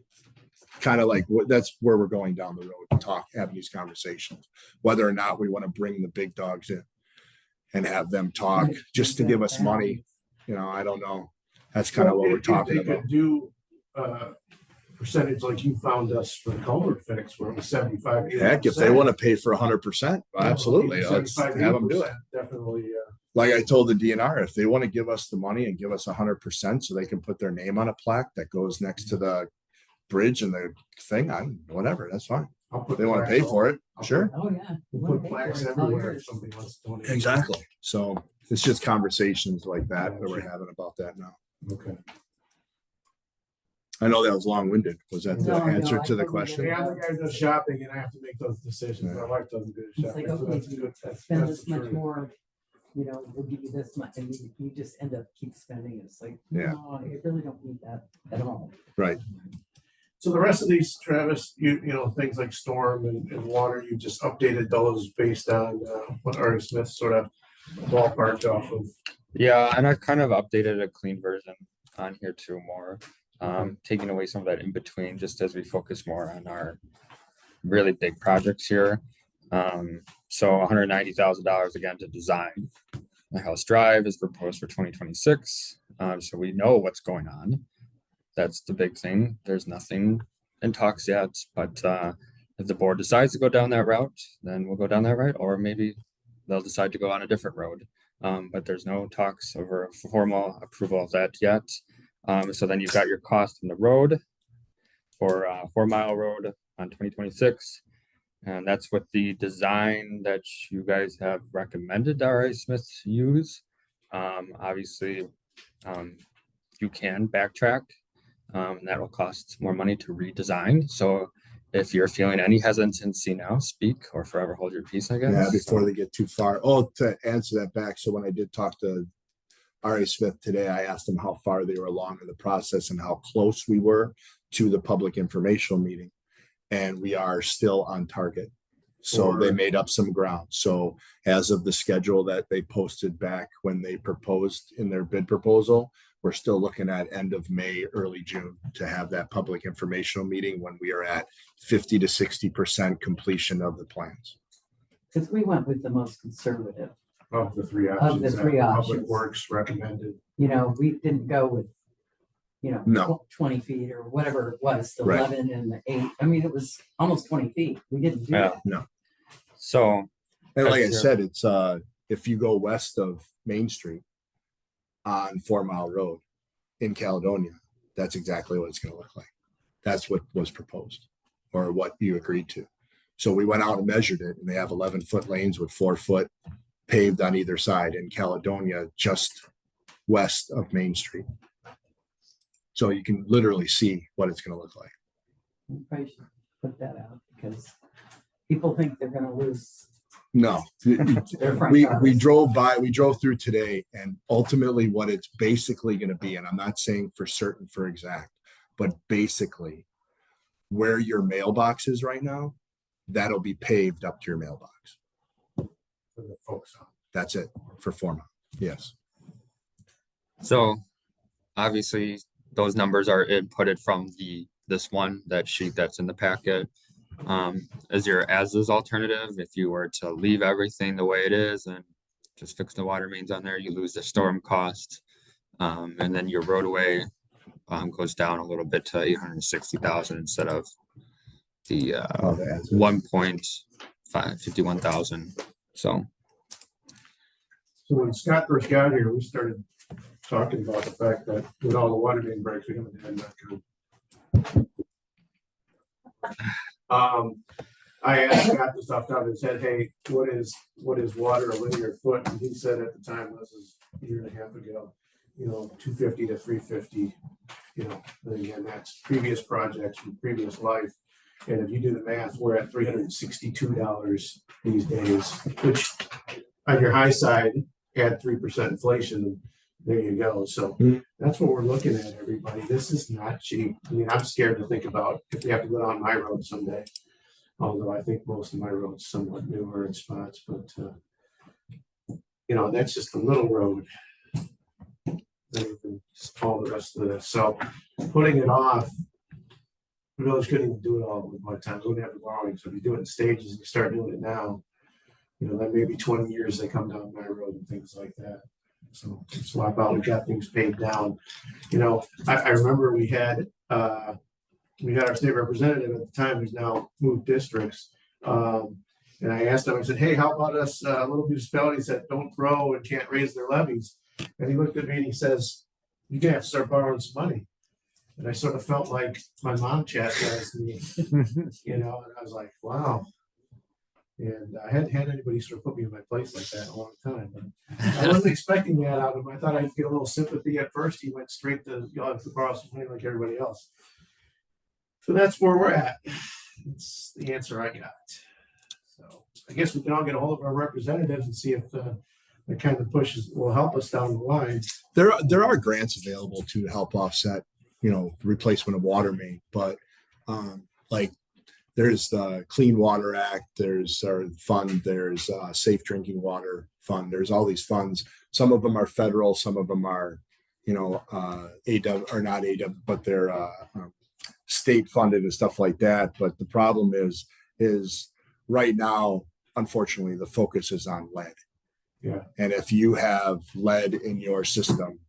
kind of like that's where we're going down the road to having these conversations, whether or not we want to bring the big dogs in and have them talk just to give us money. I don't know. That's kind of what we're talking about. Could do percentage like you found us for the culvert fix where it was 75. Heck, if they want to pay for 100%, absolutely. Let's have them do it. Definitely. Like I told the DNR, if they want to give us the money and give us 100% so they can put their name on a plaque that goes next to the bridge and the thing, whatever, that's fine. They want to pay for it. Sure. Oh, yeah. We'll put plaques everywhere if somebody wants to donate. Exactly. So it's just conversations like that we're having about that now. Okay. I know that was long-winded. Was that the answer to the question? Yeah, I'm the guy does shopping and I have to make those decisions. My wife doesn't do It's shopping. like, so okay, that's spend that's this the much truth. more, we'll give you this much, and you just end up keep spending. It's like, Yeah. no, you really don't need that at all. Right. So the rest of these, Travis, things like storm and water, you just updated those based on what Ari Smith sort of ballparked off of. Yeah, and I've kind of updated a clean version on here too more, taking away some of that in between, just as we focus more on our really big projects here. So $190,000 again to design. The House Drive is proposed for 2026. So we know what's going on. That's the big thing. There's nothing in talks yet, but if the board decides to go down that route, then we'll go down that route, or maybe they'll decide to go on a different road. But there's no talks over a formal approval of that yet. So then you've got your cost in the road for 4 Mile Road on 2026. And that's what the design that you guys have recommended RA Smith use. Obviously, you can backtrack. That will cost more money to redesign. So if you're feeling any hesitancy now, speak or forever hold your peace, I guess. Yeah, before they get too far. Oh, to answer that back. So when I did talk to RA Smith today, I asked them how far they were along in the process and how close we were to the public informational meeting. And we are still on target. So they made up some ground. So as of the schedule that they posted back when they proposed in their bid proposal, we're still looking at end of May, early June to have that public informational meeting when we are at 50 to 60% completion of the plans. Because we went with the most conservative. Of the three Of options. the that three Public options. Works recommended. You know, we didn't go with, you know, No. 20 feet or whatever it was, the Right. 11 and the 8. I mean, it was almost 20 feet. We didn't do Yeah. that. No. So And like I That's said, it's if you go west of Main Street on 4 Mile Road in Caledonia, that's exactly what it's going to look like. That's what was proposed or what you agreed to. So we went out and measured it, and they have 11-foot lanes with 4-foot paved on either side in Caledonia, just west of Main Street. So you can literally see what it's going to look like. We probably should put that out because people think they're going to lose No, their front we yards. drove through today, and ultimately what it's basically going to be, and I'm not saying for certain for exact, but basically where your mailbox is right now, that'll be paved up to your mailbox. For the folks on. That's it for 4 Mile. Yes. So obviously those numbers are inputted from that sheet that's in the packet. As your as-is alternative, if you were to leave everything the way it is and just fix the water mains on there, you lose the storm cost. And then your roadway goes down a little bit to 860,000 instead of the The as-is. 1.51,000. So So when Scott first got here, we started talking about the fact that with all the water main breaks, we haven't had that good. I asked Scott this stuff out and said, hey, what is water a linear foot? And he said at the time, this is a year and a half ago, 250 to 350, and again, that's previous projects from previous life. And if you do the math, we're at $362 these days, which on your high side, add 3% inflation, there you go. So that's what we're looking at, everybody. This is not cheap. I mean, I'm scared to think about if we have to go down my road someday. Although I think most of my roads somewhat newer in spots, but that's just a little road. All the rest of this. So putting it off, the village couldn't even do it all at one time. We wouldn't have the borrowing. So if you do it in stages and you start doing it now, then maybe 20 years they come down my road and things like that. So swap out, we got things paid down. I remember we had our state representative at the time who's now moved districts. And I asked him, I said, hey, how about us little municipalities that don't grow and can't raise their levies? And he looked at me and he says, you're gonna have to start borrowing some money. And I sort of felt like my mom chastised me, and I was like, wow. And I hadn't had anybody sort of put me in my place like that in a long time. But I wasn't expecting that out of him. I thought I'd get a little sympathy at first. He went straight to, I have to borrow some money like everybody else. So that's where we're at. That's the answer I got. So I guess we can all get a hold of our representatives and see if the kind of pushes will help us down the line. There are grants available to help offset, replacement of water main, but like there's the Clean Water Act, there's our fund, there's Safe Drinking Water Fund. There's all these funds. Some of them are federal, some of them are, AW or not AW, but they're state funded and stuff like that. But the problem is right now, unfortunately, the focus is on lead. Yeah. And if you have lead in your system,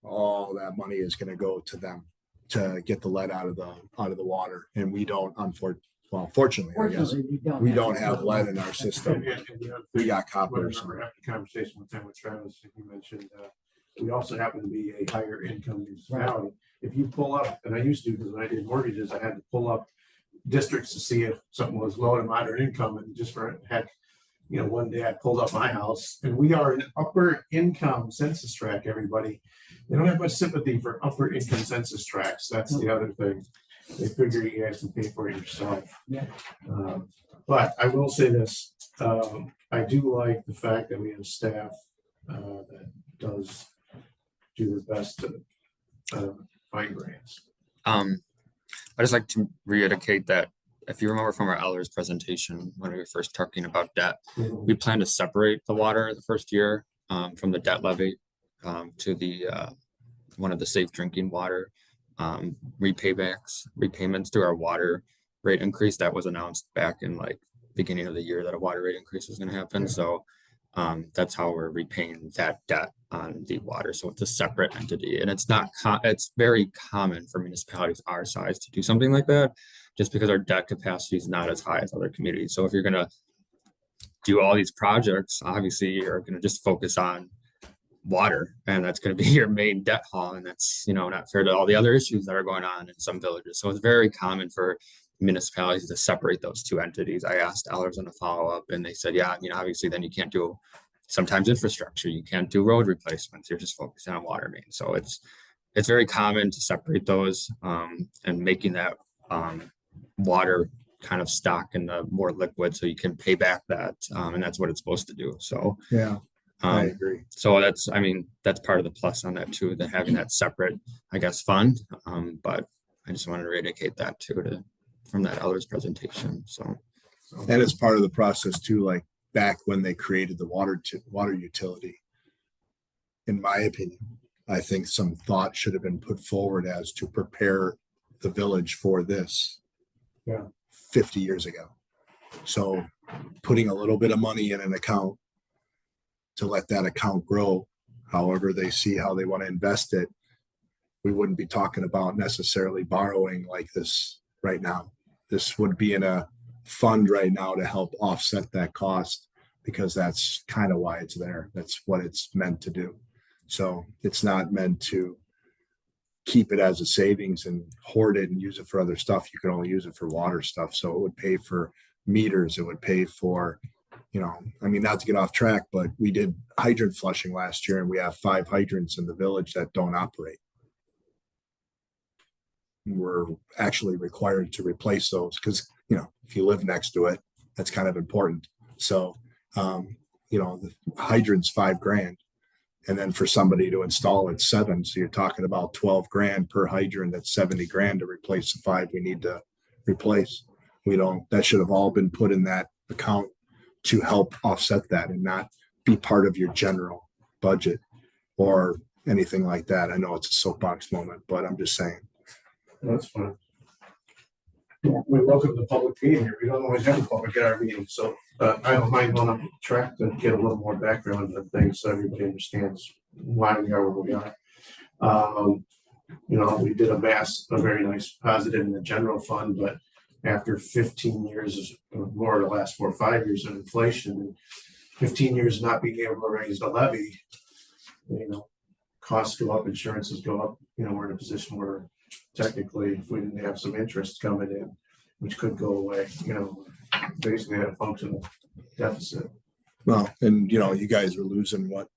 all that money is going to go to them to get the lead out of the water. And we don't, fortunately, I guess, we don't have lead in our system. We got copper. I remember having a conversation with Travis, he mentioned we also happen to be a higher income municipality. If you pull up, and I used to, because when I did mortgages, I had to pull up districts to see if something was low to moderate income, and just for heck, you know, one day I pulled up my house, and we are an upper income census tract, everybody. They don't have much sympathy for upper income census tracts. That's the other thing. They figure you guys can pay for it yourself. Yeah. But I will say this, I do like the fact that we have staff that does do their best to find grants. I just like to reiterate that if you remember from our Ellers presentation, when we were first talking about debt, we plan to separate the water the first year from the debt levy to the one of the safe drinking water repayments to our water rate increase that was announced back in like beginning of the year that a water rate increase was going to happen. So that's how we're repaying that debt on the water. So it's a separate entity, and it's not, it's very common for municipalities our size to do something like that, just because our debt capacity is not as high as other communities. So if you're going to do all these projects, obviously you're going to just focus on water, and that's going to be your main debt haul. And that's, you know, not fair to all the other issues that are going on in some villages. So it's very common for municipalities to separate those two entities. I asked Ellers on a follow-up, and they said, yeah, I mean, obviously then you can't do sometimes infrastructure, you can't do road replacements, you're just focusing on water main. So it's very common to separate those and making that water kind of stock in the more liquid so you can pay back that, and that's what it's supposed to do. So Yeah, I agree. so that's, I mean, that's part of the plus on that too, that having that separate, I guess, fund. But I just wanted to reiterate that too, from that Ellers presentation. So And it's part of the process too, like back when they created the water utility. In my opinion, I think some thought should have been put forward as to prepare the village for this. Yeah. 50 years ago. So putting a little bit of money in an account to let that account grow, however they see how they want to invest it, we wouldn't be talking about necessarily borrowing like this right now. This would be in a fund right now to help offset that cost, because that's kind of why it's there. That's what it's meant to do. So it's not meant to keep it as a savings and hoard it and use it for other stuff. You can only use it for water stuff. So it would pay for meters. It would pay for, you know, I mean, not to get off track, but we did hydrant flushing last year, and we have 5 hydrants in the village that don't operate. We're actually required to replace those because, you know, if you live next to it, that's kind of important. So, you know, the hydrant's $5,000. And then for somebody to install it, 7. So you're talking about 12 grand per hydrant. That's 70 grand to replace the 5 we need to replace. That should have all been put in that account to help offset that and not be part of your general budget or anything like that. I know it's a soapbox moment, but I'm just saying. That's fine. We welcome the public being here. We don't always have a public at our meeting, so I don't mind going up the track to get a little more background on things so everybody understands why we are where we are. You know, we did a very nice positive in the general fund, but after 15 years or more, the last 4 or 5 years of inflation, and 15 years not being able to raise the levy, you know, costs go up, insurances go up. You know, we're in a position where technically, if we didn't have some interest coming in, which could go away, you know, basically had a functional deficit. Well, and you know, you guys were losing what,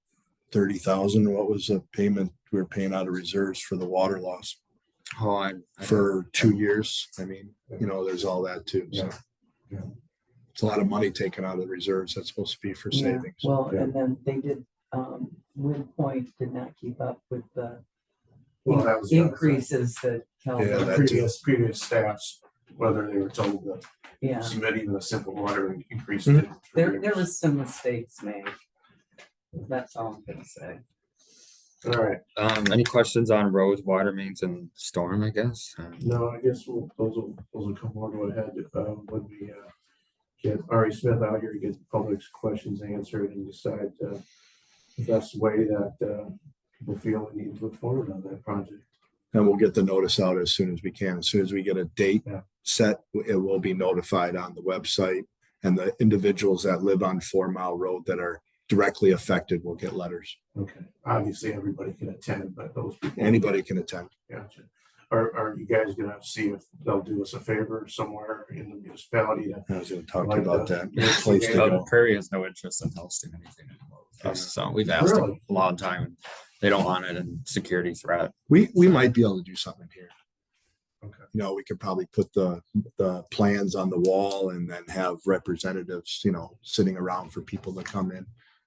30,000? What was the payment we were paying out of reserves for the water loss for 2 years? I mean, you know, there's all that too. So Yeah. it's a lot of money taken out of the reserves that's supposed to be for Yeah, savings. well, Yeah. and then they did, Wind Point did not keep up with the Well, that was the other thing. increases that Yeah, Calvin, that previous staffs, whether they were told to yeah, submit even a simple water increase. Mhm. there was some mistakes made. That's all I'm gonna say. All right. any questions on roads, water mains, and storm, I guess? No, I guess those will come more to a head when we get Ari Smith out here to get the public's questions answered and decide the best way that people feel we need to move forward on that project. And we'll get the notice out as soon as we can. As soon as we get a date Yeah. set, it will be notified on the website. And the individuals that live on 4 Mile Road that are directly affected will get letters. Okay, obviously everybody can attend, but those people. Anybody can attend. Gotcha. Are you guys gonna see if they'll do us a favor somewhere in the municipality to I was going to talk to Like you about the- that. Yeah. Place to So go. the Prairie has no interest in hosting anything anymore with us, so we've asked them Really? a long time, and they don't want it, and security threat. We might be able to do something here. Okay. You know, we could probably put the plans on the wall and then have representatives, you know, sitting around for people to come in.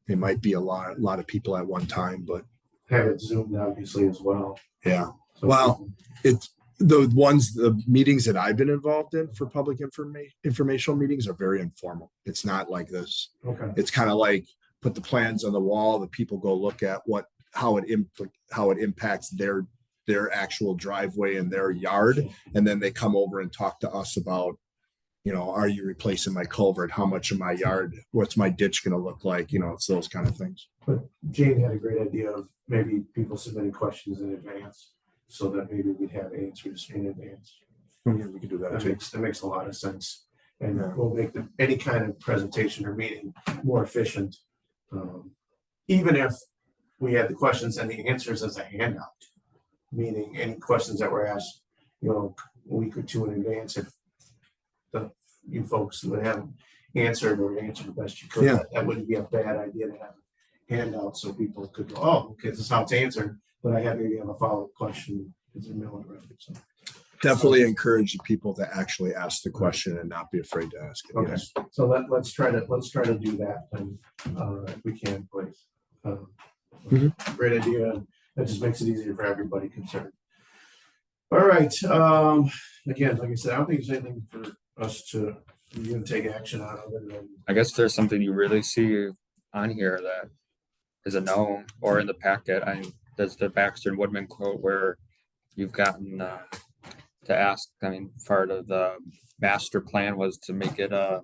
It might be a lot of people at one time, but have it zoomed obviously as well? yeah. So Well, people- it's the meetings that I've been involved in for public informational meetings are very informal. It's not like this. Okay, It's kind of like put the plans on the wall, the people go look at how it impacts their actual driveway and their yard. And then they come over and talk to us about, you know, are you replacing my culvert? How much of my yard, what's my ditch going to look like? You know, it's those kind of things. but Jane had a great idea of maybe people submitting questions in advance so that maybe we'd have answers in advance. Yeah, we could do that too. That makes a lot of sense. And Yeah. we'll make any kind of presentation or meeting more efficient. Even if we had the questions and the answers as a handout, meaning any questions that were asked, you know, a week or two in advance, if you folks would have answered the best you could. Yeah. That wouldn't be a bad idea to have a handout so people could go, oh, okay, this is how it's answered, but I maybe have a follow-up question. Is there no one? So, Definitely encourage the people to actually ask the question and not be afraid to ask it. okay, Yes. so let's try to do that and if we can, please. Great idea. That just makes it easier for everybody concerned. All right. Again, like I said, I don't think there's anything for us to even take action on other than I guess there's something you really see on here that is a no, or in the packet. There's the Baxter and Woodman quote where you've gotten to ask. I mean, part of the master plan was to make it a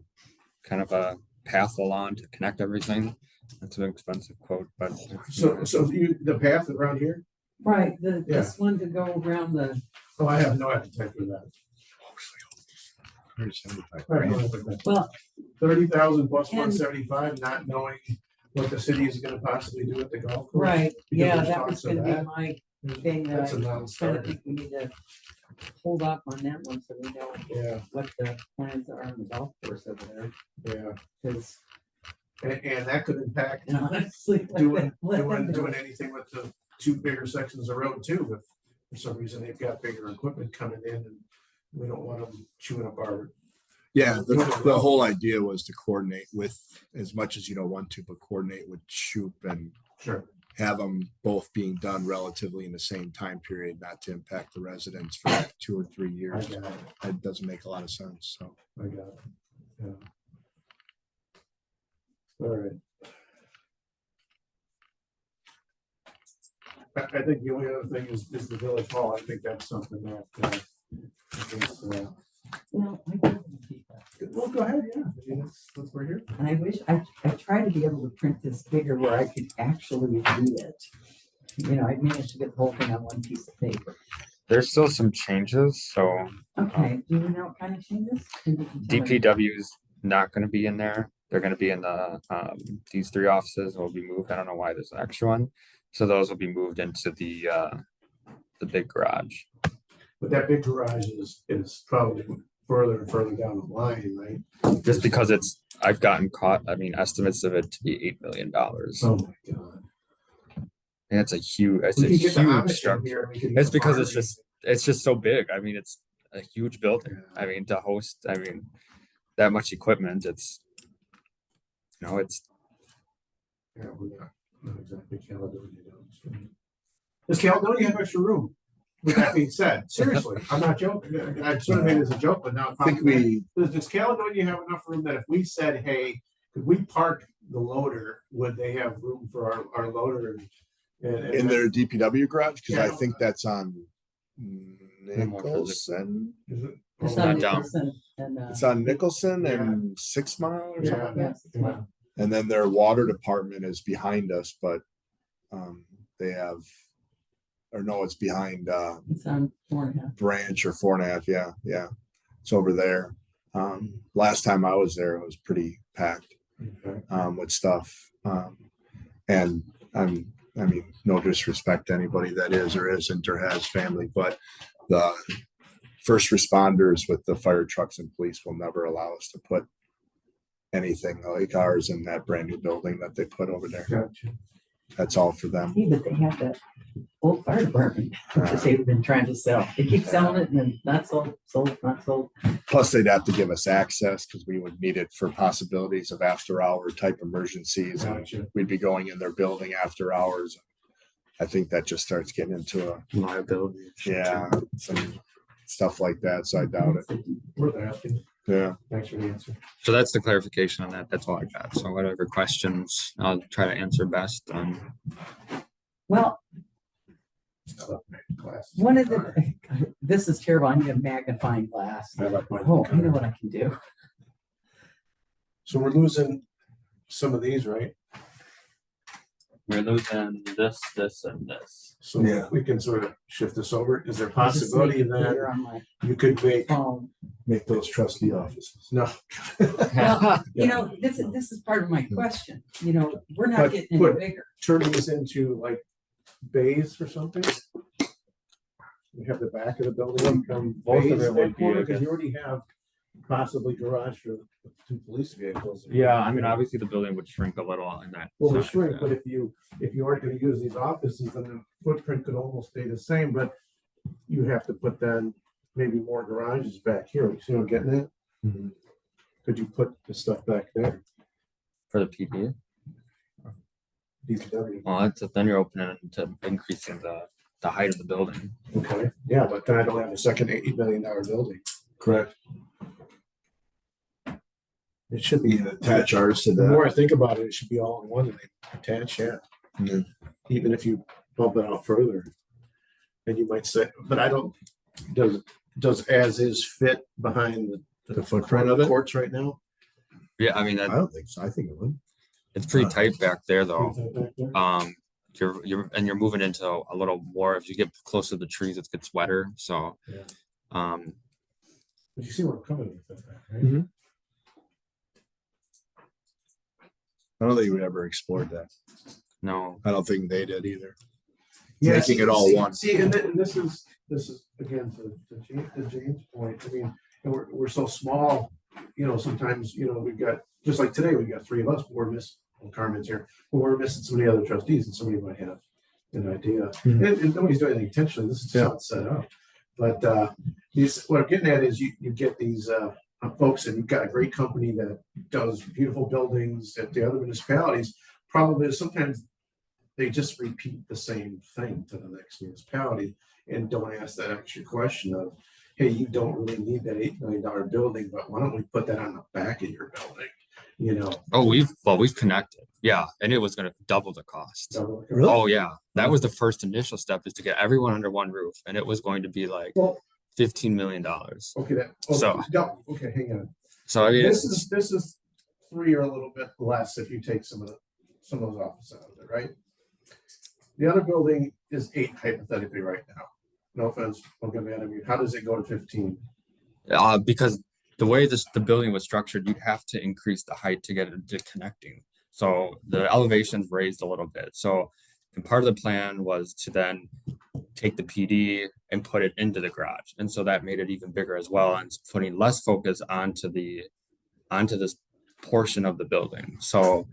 kind of a path along to connect everything. That's an expensive quote, but so the path around here. Right, Yeah. this one to go around the, Oh, I have no appetite for that. well, 30,000 plus And- 175, not knowing what the city is going to possibly do at the golf course. right, yeah, there's that was talks of gonna that. be my thing that That's a I kind of non-starter. think we need to hold off on that one so we know Yeah, what the plans are on the golf course over there. yeah, Because and that could impact honestly, doing anything with the two bigger sections of road too. If for some reason they've got bigger equipment coming in and we don't want them chewing up our. Yeah, the whole idea was to coordinate with, as much as you don't want to, but coordinate with Shoop and Sure. have them both being done relatively in the same time period, not to impact the residents for 2 or 3 I years. got it. That doesn't make a lot of sense. So I got it. Yeah. All right. I think the only other thing is the village hall. I think that's something that. I think, No, I don't keep that. well, go ahead, yeah. I mean, that's what we're here. And I wish, I tried to be able to print this bigger where I could actually read it. You know, I managed to get the whole thing on one piece of paper. there's still some changes. So Okay, do you know what kind of changes? Can you tell me? DPW is not going to be in there. They're going to be in the these 3 offices will be moved. I don't know why there's an extra one. So those will be moved into the big garage. But that big garage is probably further and further down the line, right? Just because I've gotten caught. I mean, estimates of it to be $8 million. Oh my God. And it's a huge We could get the Amish in structure. here, we could It's get because farming. it's just so big. I mean, it's a huge building. I mean, to host, I mean, that much equipment, it's Yeah, we're not exactly Caledonia. Does Caledonia have extra room? With that being said, seriously, I'm not joking. I sort of made it as a joke, but now. I think Does Caledonia have enough room that if we said, hey, could we park the loader, would they have room for our loader? And in their DPW garage, because I Yeah. think that's on Nicholson. Is it? It's not on down. Nicholson and, It's on Nicholson and 6 Mile or something. Yeah, like that. yes, it's mine. And then their water department is behind us, but they have, or no, it's behind It's on 4.5. Branch or 4.5. Yeah, yeah, it's over there. Last time I was there, it was pretty packed Okay. with stuff. And I mean, no disrespect to anybody that is or isn't or has family, but the first responders with the fire trucks and police will never allow us to put anything like ours in that brand new building that they put over there. Gotcha. That's all for them. Yeah, but they have that old fire department that they've been trying to sell. They keep selling it and then not sold, not sold. Plus, they'd have to give us access because we would need it for possibilities of after hour type emergencies. And Gotcha. we'd be going in their building after hours. I think that just starts getting into Liability. some stuff like that. So I doubt it. Worth asking. Yeah. Thanks for the answer. So that's the clarification on that. That's all I got. So whatever questions, I'll try to answer best. Well, Glasses. one of the, this is terrible. I need a magnifying glass. I like mine. Oh, you know what I can do? So we're losing some of these, right? We're losing this, and this. So Yeah. we can sort of shift this over. Is there a I'll just possibility make it that clear on my you could phone. Make those trustee offices. no? Well, you know, this is part of my question. You know, we're not But getting any put- bigger. Turn these into like bays or something? We have the back of the building become Both of bays it in would that be, corner, I because you guess. already have possibly garage for 2 police vehicles. Yeah, I mean, obviously the building would shrink a little in that. Well, we size, shrink, yeah. but if you aren't gonna use these offices, then the footprint could almost stay the same, but you have to put then maybe more garages back here. You see what I'm getting at? Mhm. Could you put the stuff back there? For the PD. DPW. Well, then you're opening to increasing the height of the building. Okay, yeah, but then I don't have a second $80 million building. Correct. It should be, Attach ours to the the. more I think about it, it should be all in one and they attach, yeah. Yeah. Even if you bump it out further. And you might say, but I don't, does as is fit behind The footprint of the it? courts right now? Yeah, I mean, I don't think so. I think it would. it's pretty tight back there though. Back there? You're moving into a little more, if you get close to the trees, it gets wetter, so. Yeah. Um, But you see where I'm coming with that, right? Mhm. I don't think we ever explored that. no, I don't think they did either. Yeah, Making it all one. See, and this is again, to James' point, I mean, and we're so small, you know, sometimes, you know, we've got, just like today, we've got 3 of us, but we're missing, well, Carmen's here, but we're missing some of the other trustees, and somebody might have an idea. And nobody's doing anything intentionally, this is just how it's set up. But what I'm getting at is you get these folks, and you've got a great company that does beautiful buildings at the other municipalities. Problem is, sometimes they just repeat the same thing to the next municipality and don't ask that extra question of, hey, you don't really need that $8 million building, but why don't we put that on the back of your building? You know? we've connected, yeah, and it was gonna double the cost. So, Oh, yeah, that was the first initial step, is to get everyone under one roof, and it was going to be like Well, $15 million. okay, So- okay, hang on. So I mean, This is 3 or a little bit less if you take some of those offices out of it, right? The other building is 8 hypothetically right now. No offense, don't get mad at me. How does it go to 15? because the way the building was structured, you'd have to increase the height to get it to connecting. So the elevations raised a little bit. So, and part of the plan was to then take the PD and put it into the garage. And so that made it even bigger as well, and putting less focus onto this portion of the building. So,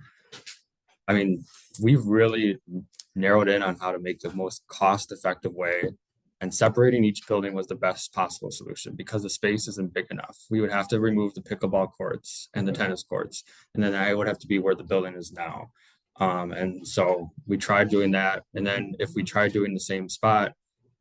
I mean, we've really narrowed in on how to make the most cost-effective way, and separating each building was the best possible solution because the space isn't big enough. We would have to remove the pickleball courts and the tennis courts, and then I would have to be where the building is now. And so we tried doing that. And then if we tried doing the same spot,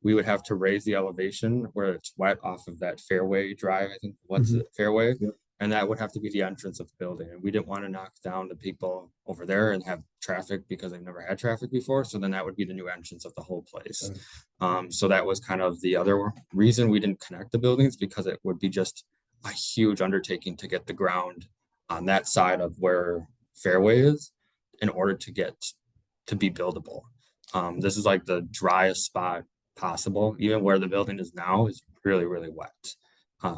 we would have to raise the elevation where it's wet off of that Fairway Drive, I think, what's it, Fairway? Yep. And that would have to be the entrance of the building. And we didn't want to knock down the people over there and have traffic because they've never had traffic before. So then that would be the new entrance of the whole place. So that was kind of the other reason we didn't connect the buildings, because it would be just a huge undertaking to get the ground on that side of where Fairway is in order to get to be buildable. This is like the driest spot possible. Even where the building is now is really, really wet.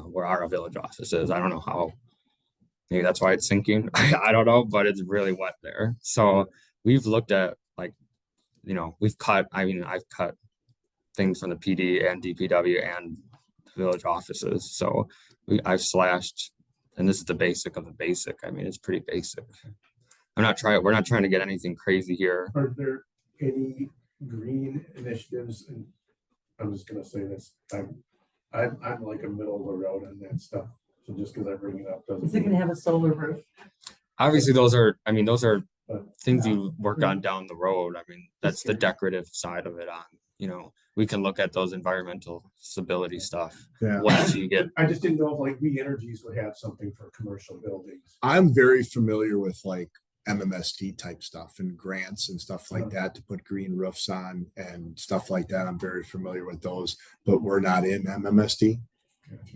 Where our village office is. I don't know how, maybe that's why it's sinking. I don't know, but it's really wet there. So we've looked at like, we've cut, I've cut things from the PD and DPW and village offices. So I've slashed, and this is the basic of the basic. I mean, it's pretty basic. We're not trying to get anything crazy here. Are there any green initiatives? And I'm just gonna say this, I'm like a middle of the road on that stuff. So just because I bring it up doesn't. Is it gonna have a solar roof? Obviously, those are things you work on down the road. I mean, that's the decorative side of it we can look at those environmental stability stuff. Yeah. Once you get, I just didn't know if like We Energies would have something for commercial buildings. I'm very familiar with like MMSD type stuff and grants and stuff like that to put green roofs on and stuff like that. I'm very familiar with those, but we're not in MMSD.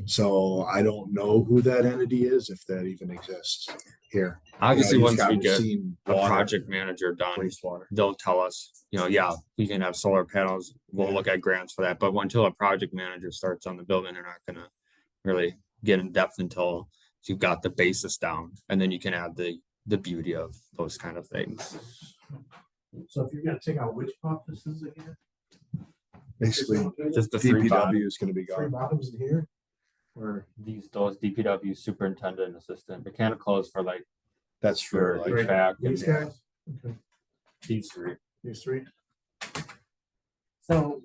So I don't know who that entity is, if that even exists here. obviously, You know, once we get seen a water, project manager done, wastewater. they'll tell us, yeah, we can have solar panels. We'll look at grants for that. But until a project manager starts on the building, they're not gonna really get in depth until you've got the basis down, and then you can add the beauty of those kind of things. So if you're gonna take out which offices again? Basically, Just the three DPW is going to be Three gone. bottoms in here? or those DPW superintendent assistant, mechanical is for like That's for your like, HVAC These and guys? Okay, these three. these three. So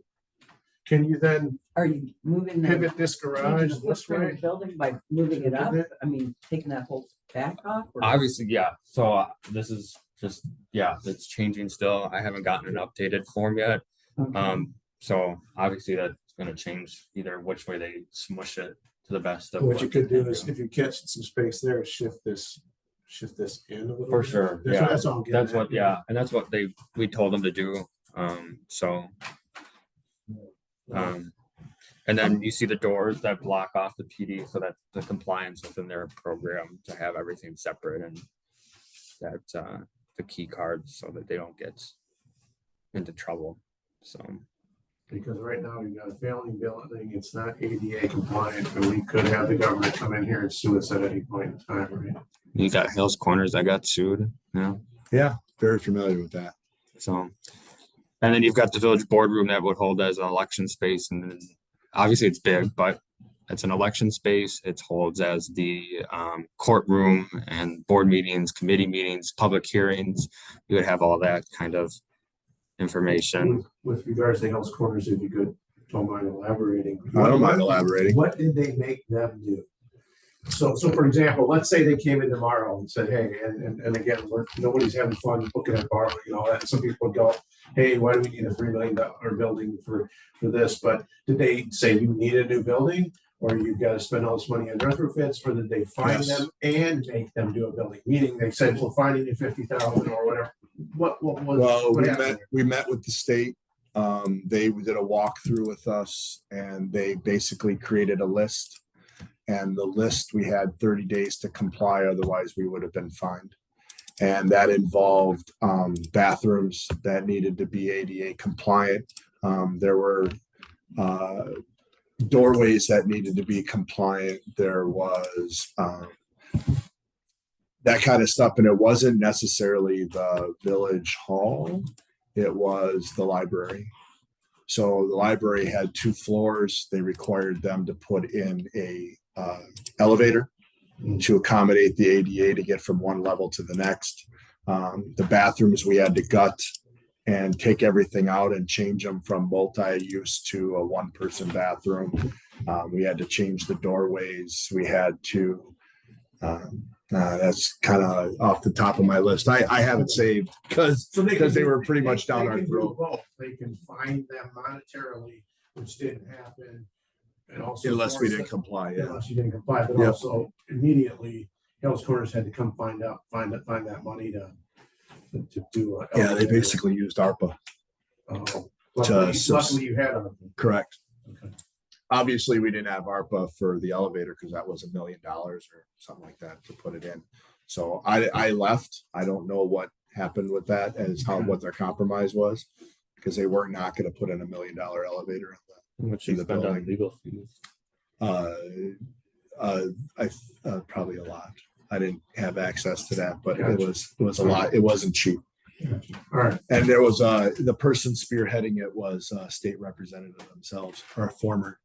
Can you then are you moving the pivot this garage changing the this footprint of way? the building by moving it up? Pivot? I mean, taking that whole back off? or- Obviously, yeah. So this is just, it's changing still. I haven't gotten an updated form yet. Okay. So obviously that's gonna change either which way they smush it to the best of What you could do they is, can if you catch some space there, shift this in a little. For bit. sure, That's yeah. what- That's all I'm getting That's what, at. and that's what we told them to do. So, and then you see the doors that block off the PD, so that's the compliance within their program to have everything separate, and that, the key cards so that they don't get into trouble. So, Because right now you've got a failing building, it's not ADA compliant, and we could have the government come in here and sue us at any point in time, right? you got Hales Corners that got sued, yeah, very familiar with that. so. And then you've got the village boardroom that would hold as an election space, and then obviously it's big, but it's an election space. It holds as the courtroom and board meetings, committee meetings, public hearings. You would have all that kind of information. With regards to Hell's Corners, if you could, don't mind elaborating. I don't mind elaborating. What did they make them do? So for example, let's say they came in tomorrow and said, hey, and again, nobody's having fun looking at borrowing, and some people would go, hey, why do we need a $3 million building for this? But did they say you need a new building, or you've got to spend all this money on retrofits, or did they find Yes. them and make them do a building? Meaning they said, we're finding you 50,000 or whatever. What was? Well, what happened? we met with the state. They did a walkthrough with us, and they basically created a list. And the list, we had 30 days to comply, otherwise we would have been fined. And that involved bathrooms that needed to be ADA compliant. There were doorways that needed to be compliant. There was that kind of stuff. And it wasn't necessarily the village hall, it was the library. So the library had 2 floors. They required them to put in a elevator to accommodate the ADA to get from one level to the next. The bathrooms we had to gut and take everything out and change them from multi-use to a 1-person bathroom. We had to change the doorways. We had to, that's kind of off the top of my list. I haven't saved because they were pretty much down our can do throat. both. They can find them monetarily, which didn't happen. And also Unless we force didn't them- comply, yeah. Unless you didn't comply, but Yep. also immediately, Hell's Corners had to come find that money to do. Yeah, they basically used ARPA. Luckily you had a. Correct. Okay. Obviously, we didn't have ARPA for the elevator because that was $1 million or something like that to put it in. So I left. I don't know what happened with that as what their compromise was, because they were not going to put in $1 million elevator Which in the building. legal fees. Probably a lot. I didn't have access to that, but it was a lot. It wasn't cheap. All right, And there was, the person spearheading it was a state representative themselves, or a former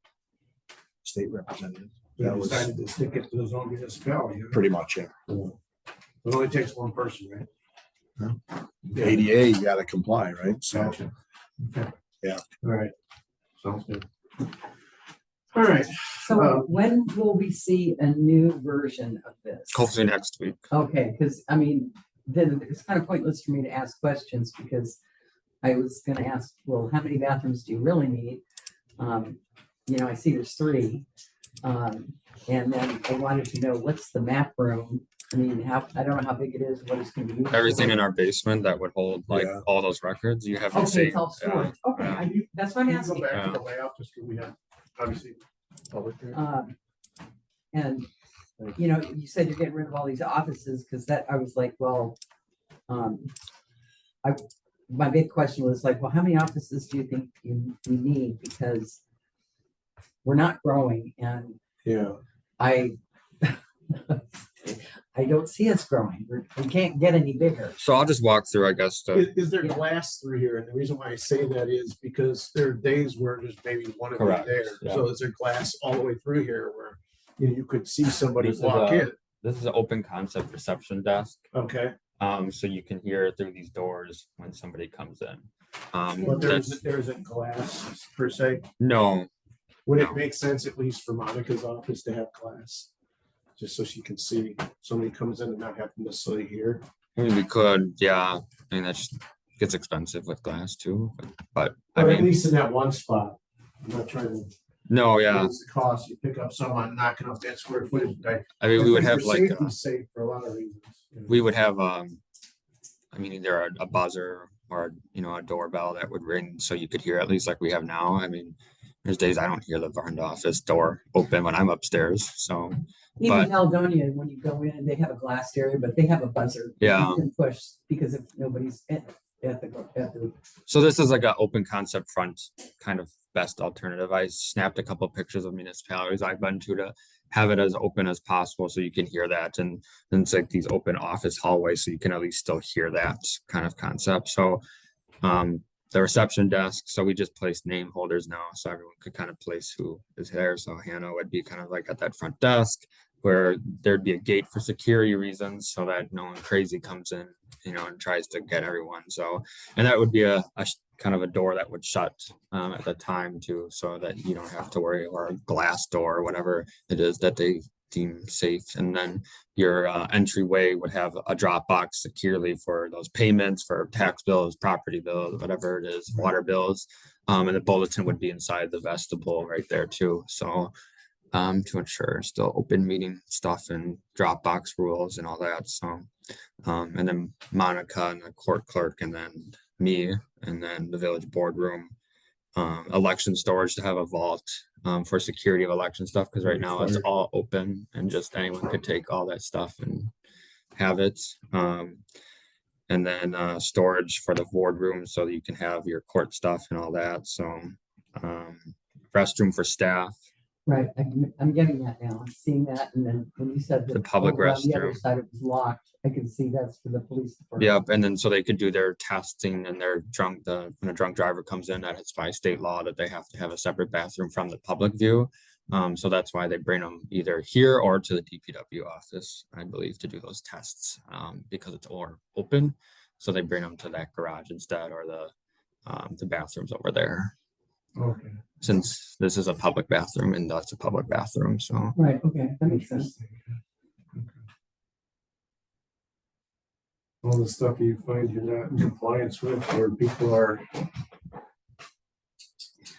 state representative. we That was decided to stick it to the zone municipality. pretty much it. It only takes one person, right? Yeah. ADA, you gotta comply, right? So, Gotcha. Okay. Yeah. All right. Sounds good. All right. So when will we see a new version of this? Hopefully next week. Okay, because I mean, then it's kind of pointless for me to ask questions because I was gonna ask, well, how many bathrooms do you really need? I see there's 3. And then I wanted to know what's the map room? I mean, I don't know how big it is, what it's gonna be used for. Everything in our basement that would hold like Yeah. all those records, you have to Okay, see. it's all storage. Okay, yeah. that's what I'm Can you asking. go back to the layout, just so we have, obviously, public here? And, you said you're getting rid of all these offices, because I was like, well, my big question was like, well, how many offices do you think we need? Because we're not growing, and Yeah. I don't see us growing. We can't get any bigger. So I'll just walk through, I guess, Is there glass through here? And the reason why I say that is because there are days where there's maybe one of them Correct, there. yeah. So is there glass all the way through here where you could see somebody This is walk in? This is an open concept reception desk. Okay, So you can hear through these doors when somebody comes in. but That's, there isn't glass per se. no, Would it No. make sense at least for Monica's office to have glass? Just so she can see somebody comes in and not have to necessarily hear. I mean, we could, yeah, I mean, that gets expensive with glass too, but I But at mean, least in that one spot. I'm not trying to. no, yeah, It's the cost. You pick up someone knocking up that square footage. I mean, we would think have for like, safety's sake for a lot of reasons. we would have, I mean, either a buzzer or, a doorbell that would ring so you could hear at least like we have now. I mean, there's days I don't hear the front office door open when I'm upstairs, so. Even But- Caledonia, when you go in, they have a glass area, but they have a buzzer. that Yeah. You can push, because if nobody's at the. So this is like an open concept front kind of best alternative. I snapped a couple pictures of municipalities I've been to have it as open as possible so you can hear that. And then it's like these open office hallways so you can at least still hear that kind of concept. So the reception desk, so we just placed name holders now so everyone could kind of place who is there. So Hannah would be kind of like at that front desk where there'd be a gate for security reasons so that no one crazy comes in, and tries to get everyone. So, and that would be a kind of a door that would shut at the time too, so that you don't have to worry, or a glass door or whatever it is that they deem safe. And then your entryway would have a drop box securely for those payments for tax bills, property bills, whatever it is, water bills. And the bulletin would be inside the vestibule right there too. So to ensure still open meeting stuff and Dropbox rules and all that. So, and then Monica and the court clerk, and then me, and then the village boardroom, election storage to have a vault for security of election stuff. Cause right now it's all open and just anyone could take all that stuff and have it. And then storage for the boardroom so that you can have your court stuff and all that. So restroom for staff. Right, I'm getting that now. I'm seeing that, and then when you said that The public over on the other restroom. side it was locked, I can see that's for the police department. Yep, and then so they could do their testing and their when a drunk driver comes in, that it's by state law that they have to have a separate bathroom from the public view. So that's why they bring them either here or to the DPW office, I believe, to do those tests, because it's all open. So they bring them to that garage instead, or the bathrooms over there. Okay. Since this is a public bathroom and that's a public bathroom, so. Right, okay, that makes sense. Okay. All the stuff you find you're not in compliance with, where people are.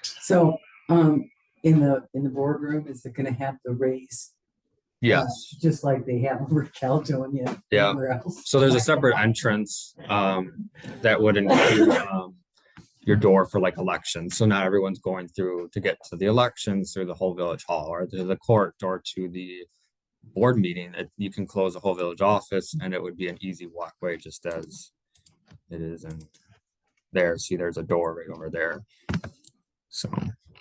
So, in the boardroom, is it gonna have the raise? Yes. Just like they have over Caledonia. Yeah. everywhere else? So there's a separate entrance that would include your door for like elections. So not everyone's going through to get to the elections through the whole village hall or to the court or to the board meeting. You can close the whole village office and it would be an easy walkway, just as it is in there. See, there's a door right over there. So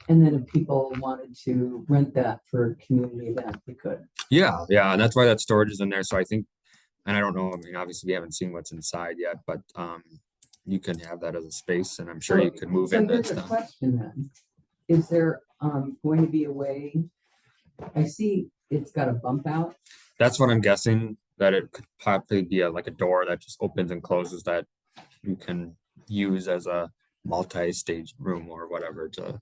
And then if people wanted to rent that for a community event, they could. yeah, and that's why that storage is in there. So I think And I don't know, I mean, obviously we haven't seen what's inside yet, but you can have that as a space, and I'm sure you could move So in that here's a stuff. question then. Is there going to be a way? I see it's got a bump out. That's what I'm guessing, that it could probably be like a door that just opens and closes that you can use as a multi-stage room or whatever to.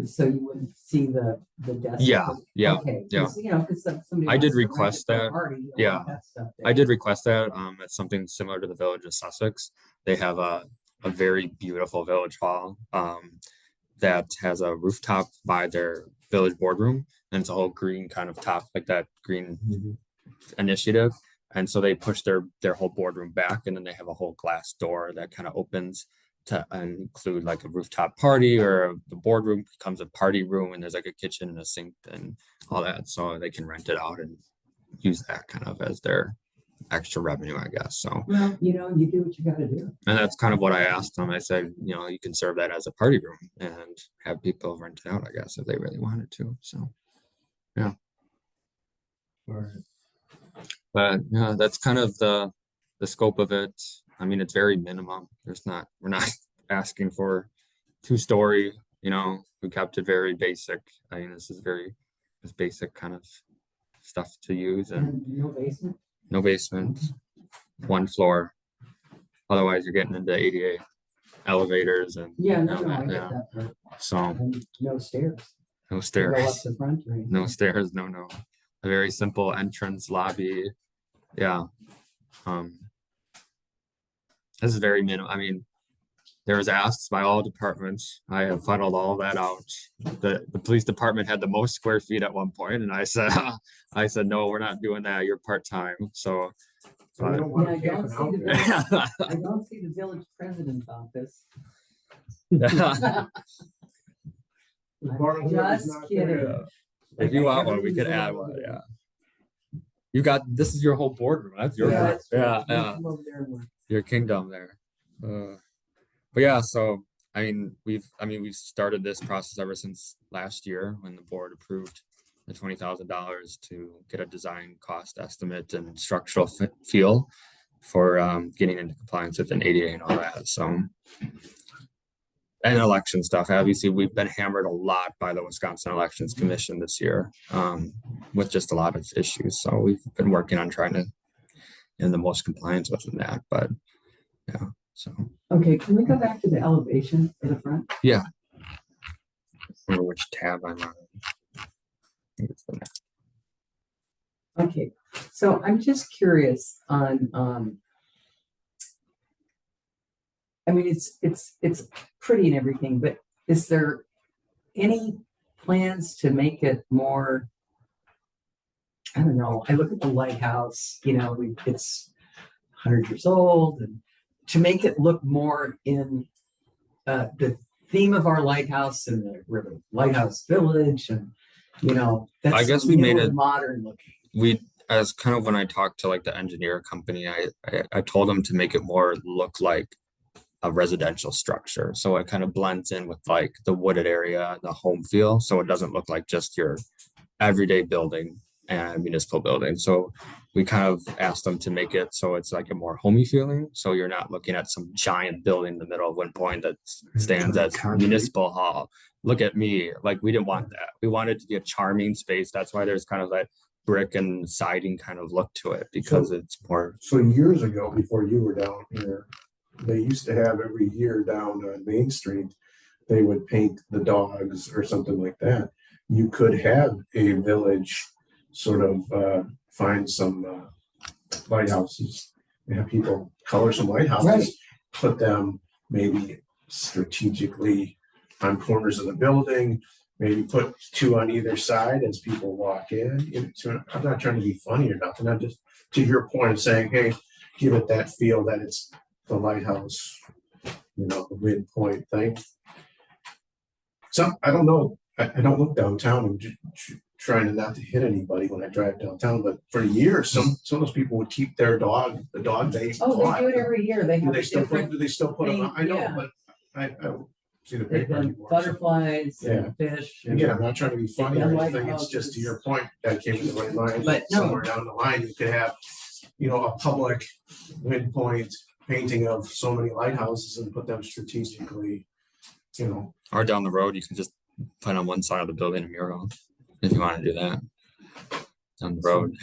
So you wouldn't see the desk. Yeah, yeah, Okay, yeah. 'cause, you know, because somebody. I did wants to rent it request for a that. party, you don't Yeah. want that stuff there. I did request that. It's something similar to the Village of Sussex. They have a very beautiful village hall that has a rooftop by their village boardroom, and it's a whole green kind of top, like that green initiative. And so they push their whole boardroom back, and then they have a whole glass door that kind of opens to include like a rooftop party, or the boardroom becomes a party room, and there's like a kitchen and a sink and all that. So they can rent it out and use that kind of as their extra revenue, I guess. So, Well, you know, you do what you gotta do. and that's kind of what I asked them. I said, you know, you can serve that as a party room and have people rent it out, I guess, if they really wanted to. So, yeah. All right. But yeah, that's kind of the scope of it. I mean, it's very minimum. We're not asking for 2-story, you know, we kept it very basic. I mean, this basic kind of stuff to use, and And no basement. no basement, 1 floor. Otherwise, you're getting into ADA elevators and Yeah, no, all no, I that, get yeah. that part. So And no stairs. no To go up stairs, the front or anything. no stairs, no. A very simple entrance lobby. Yeah. This is very minimal. I mean, there was asks by all departments. I have funneled all that out. The police department had the most square feet at one point, and I said, no, we're not doing that. You're part-time. So, So we don't want Yeah, I to camp don't out see the there. village, I don't see the village president's office. The bar is Just not kidding. there. if you want one, we could add one. Yeah. This is your whole boardroom. That's your Yeah, room. that's true. Yeah, You yeah. come over there and work. Your kingdom there. But yeah, so I mean, we've started this process ever since last year when the board approved the $20,000 to get a design cost estimate and structural feel for getting into compliance with an ADA and all that. So, and election stuff. Obviously, we've been hammered a lot by the Wisconsin Elections Commission this year with just a lot of issues. So we've been working on trying to in the most compliance within that. But yeah, so. Okay, can we go back to the elevation for the front? Yeah. I remember which tab I'm on. I think it's the next. Okay, so I'm just curious on, I mean, it's pretty and everything, but is there any plans to make it more, I don't know, I look at the lighthouse, you know, it's 100 years old, and to make it look more in the theme of our lighthouse and the river lighthouse village, and you know, that's I guess we made newer, it- modern looking. We, as kind of when I talked to like the engineer company, I told them to make it more look like a residential structure. So it kind of blends in with like the wooded area, the home feel. So it doesn't look like just your everyday building and municipal building. So we kind of asked them to make it so it's like a more homey feeling. So you're not looking at some giant building in the middle of Wind Point that stands as Concrete. municipal hall. Look at me. Like, we didn't want that. We wanted it to be a charming space. That's why there's kind of that brick and siding kind of look to it, because it's more. So years ago, before you were down here, they used to have every year down on Main Street, they would paint the dogs or something like that. You could have a village sort of find some lighthouses and have people color some lighthouses, Right. put them maybe strategically on corners of the building, maybe put 2 on either side as people walk in. I'm not trying to be funny or nothing. I'm just, to your point of saying, hey, give it that feel that it's the lighthouse, you know, the Wind Point thing. So I don't know. I don't look downtown. I'm just trying to not to hit anybody when I drive downtown. But for years, some of those people would keep their dog, the dog they Oh, bought. they do it every year. They Do have they a still different. put them thing, on? I know, yeah. but see the They've paper done anymore. so- butterflies and fish. and- Again, I'm not trying to be funny or done anything, it's just to your point, that came to my mind. But no. Somewhere down the line, you could have, a public midpoint painting of so many lighthouses and put them strategically, Or down the road, you can just put on one side of the building a mural, if you want to do that. Down the road,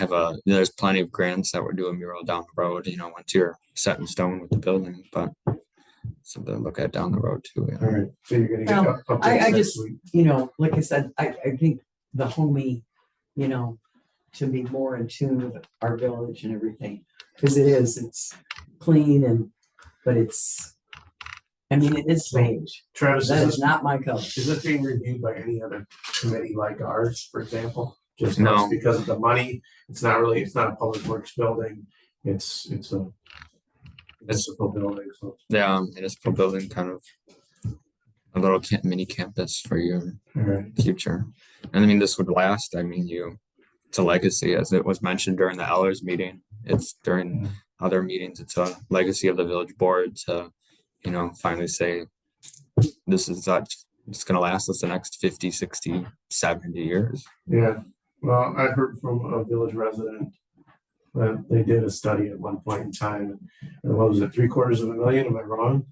there's plenty of grants that would do a mural down the road, once you're set in stone with the building, but something to look at down the road too. Yeah. all right, so you're gonna get Well, updates I next just, week. like I said, I think the homey, to be more in tune with our village and everything. Because it's clean but it is beige. Travis, That is is this, not my color. is this being reviewed by any other committee like ours, for example? Just No. us because of the money, it's not a public works building, it's a municipal building, so. Yeah, municipal building, kind of a little mini campus for your All right. future. And I mean, this would last. I mean, it's a legacy, as it was mentioned during the Ellers meeting. It's during other meetings, it's a legacy of the village board to, finally say, this is it's gonna last us the next 50, 60, 70 years. Yeah, well, I heard from a village resident that they did a study at one point in time, and what was it, $750,000, am I wrong?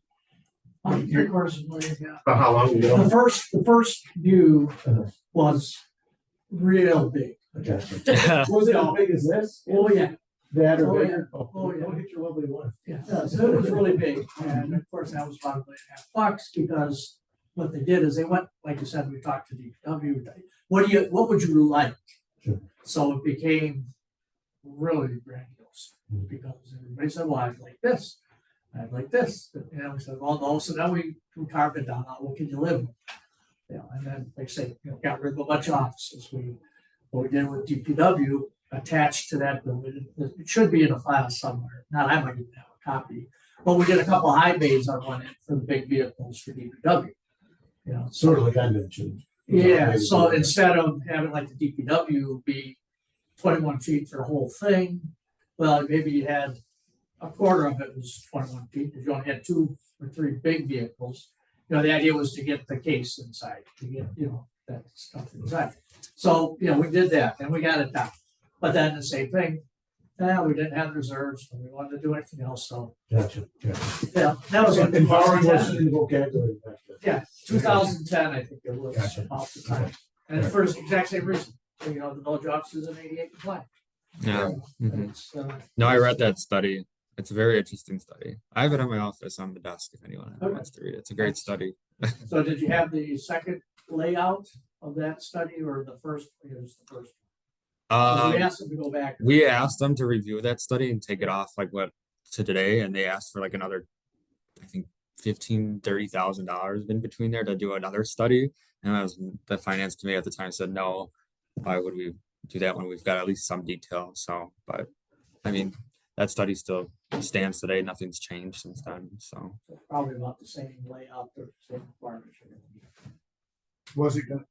750,000, yeah. About how long ago? The first view was real big. Okay. Was it as big as this? Oh, yeah, That or or bigger? bigger? Oh, yeah. Don't hit your lovely wife. yeah. So it was really big. And of course, that was about $1.5 million because what they did is they went, like you said, we talked to DPW. What would you like? Sure. So it became really grandiose because everybody said, well, I'd like this. I'd like this. And we said, well, no. So then we carved it down. What can you live with? And then they say, got rid of a bunch of offices. What we did with DPW attached to that building, it should be in a file somewhere. Now I might even have a copy. But we did a couple of high bays on one end for the big vehicles for DPW. Sort of like I mentioned. Yeah, so instead of having like the DPW be 21 feet for the whole thing, well, maybe you had a quarter of it was 21 feet, because you only had 2 or 3 big vehicles. The idea was to get the case inside, to get, that stuff inside. So, we did that and we got it done. But then the same thing, we didn't have reserves and we wanted to do anything else, so, Gotcha. that was in Empowering was 2010. in the vocabulary back then. Yeah, 2010, I think it was Gotcha. about the time. And for the exact same reason, the village office is an 88 compliant. Yeah. Mhm. It's, No, I read that study. It's a very interesting study. I have it in my office on the desk if anyone Okay. wants to read it. It's a great study. So did you have the second layout of that study or the first? It was the first. We asked them to go back. We asked them to review that study and take it off to today, and they asked for another, I think, $15,000-$30,000 in between there to do another study. And the finance committee at the time said, no, why would we do that when we've got at least some detail? So, but I mean, that study still stands today. Nothing's changed since then. So Probably about the same layout, the same requirements. Was it gonna?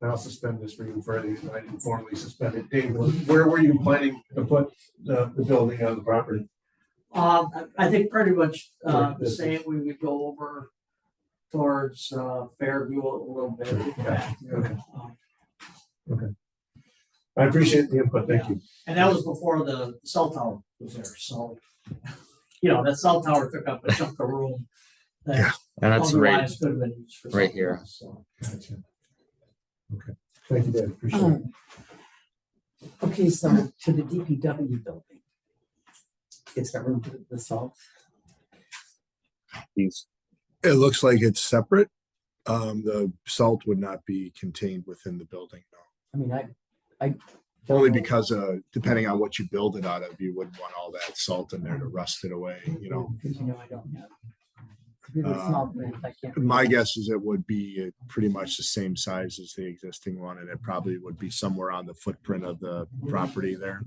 I'll suspend this for you further. I didn't formally suspend it. Dave, where were you planning to put the building on the property? I think pretty much the same. We would go over towards Fairview a little bit. Okay. I appreciate the input. Thank you. And that was before the cell tower was there. So, that cell tower took up a chunk of room. Yeah. and that's right. Otherwise could have been used for right something here. else, so. Gotcha. Okay. Thank you, Dave. Appreciate it. Okay, so to the DPW building. It's got room for the salt. These It looks like it's separate. The salt would not be contained within the building, no. I mean, I. Only because depending on what you build it out of, you wouldn't want all that salt in there to rust it away, Because I don't have. Really small print, I can't. My guess is it would be pretty much the same size as the existing one, and it probably would be somewhere on the footprint of the property there.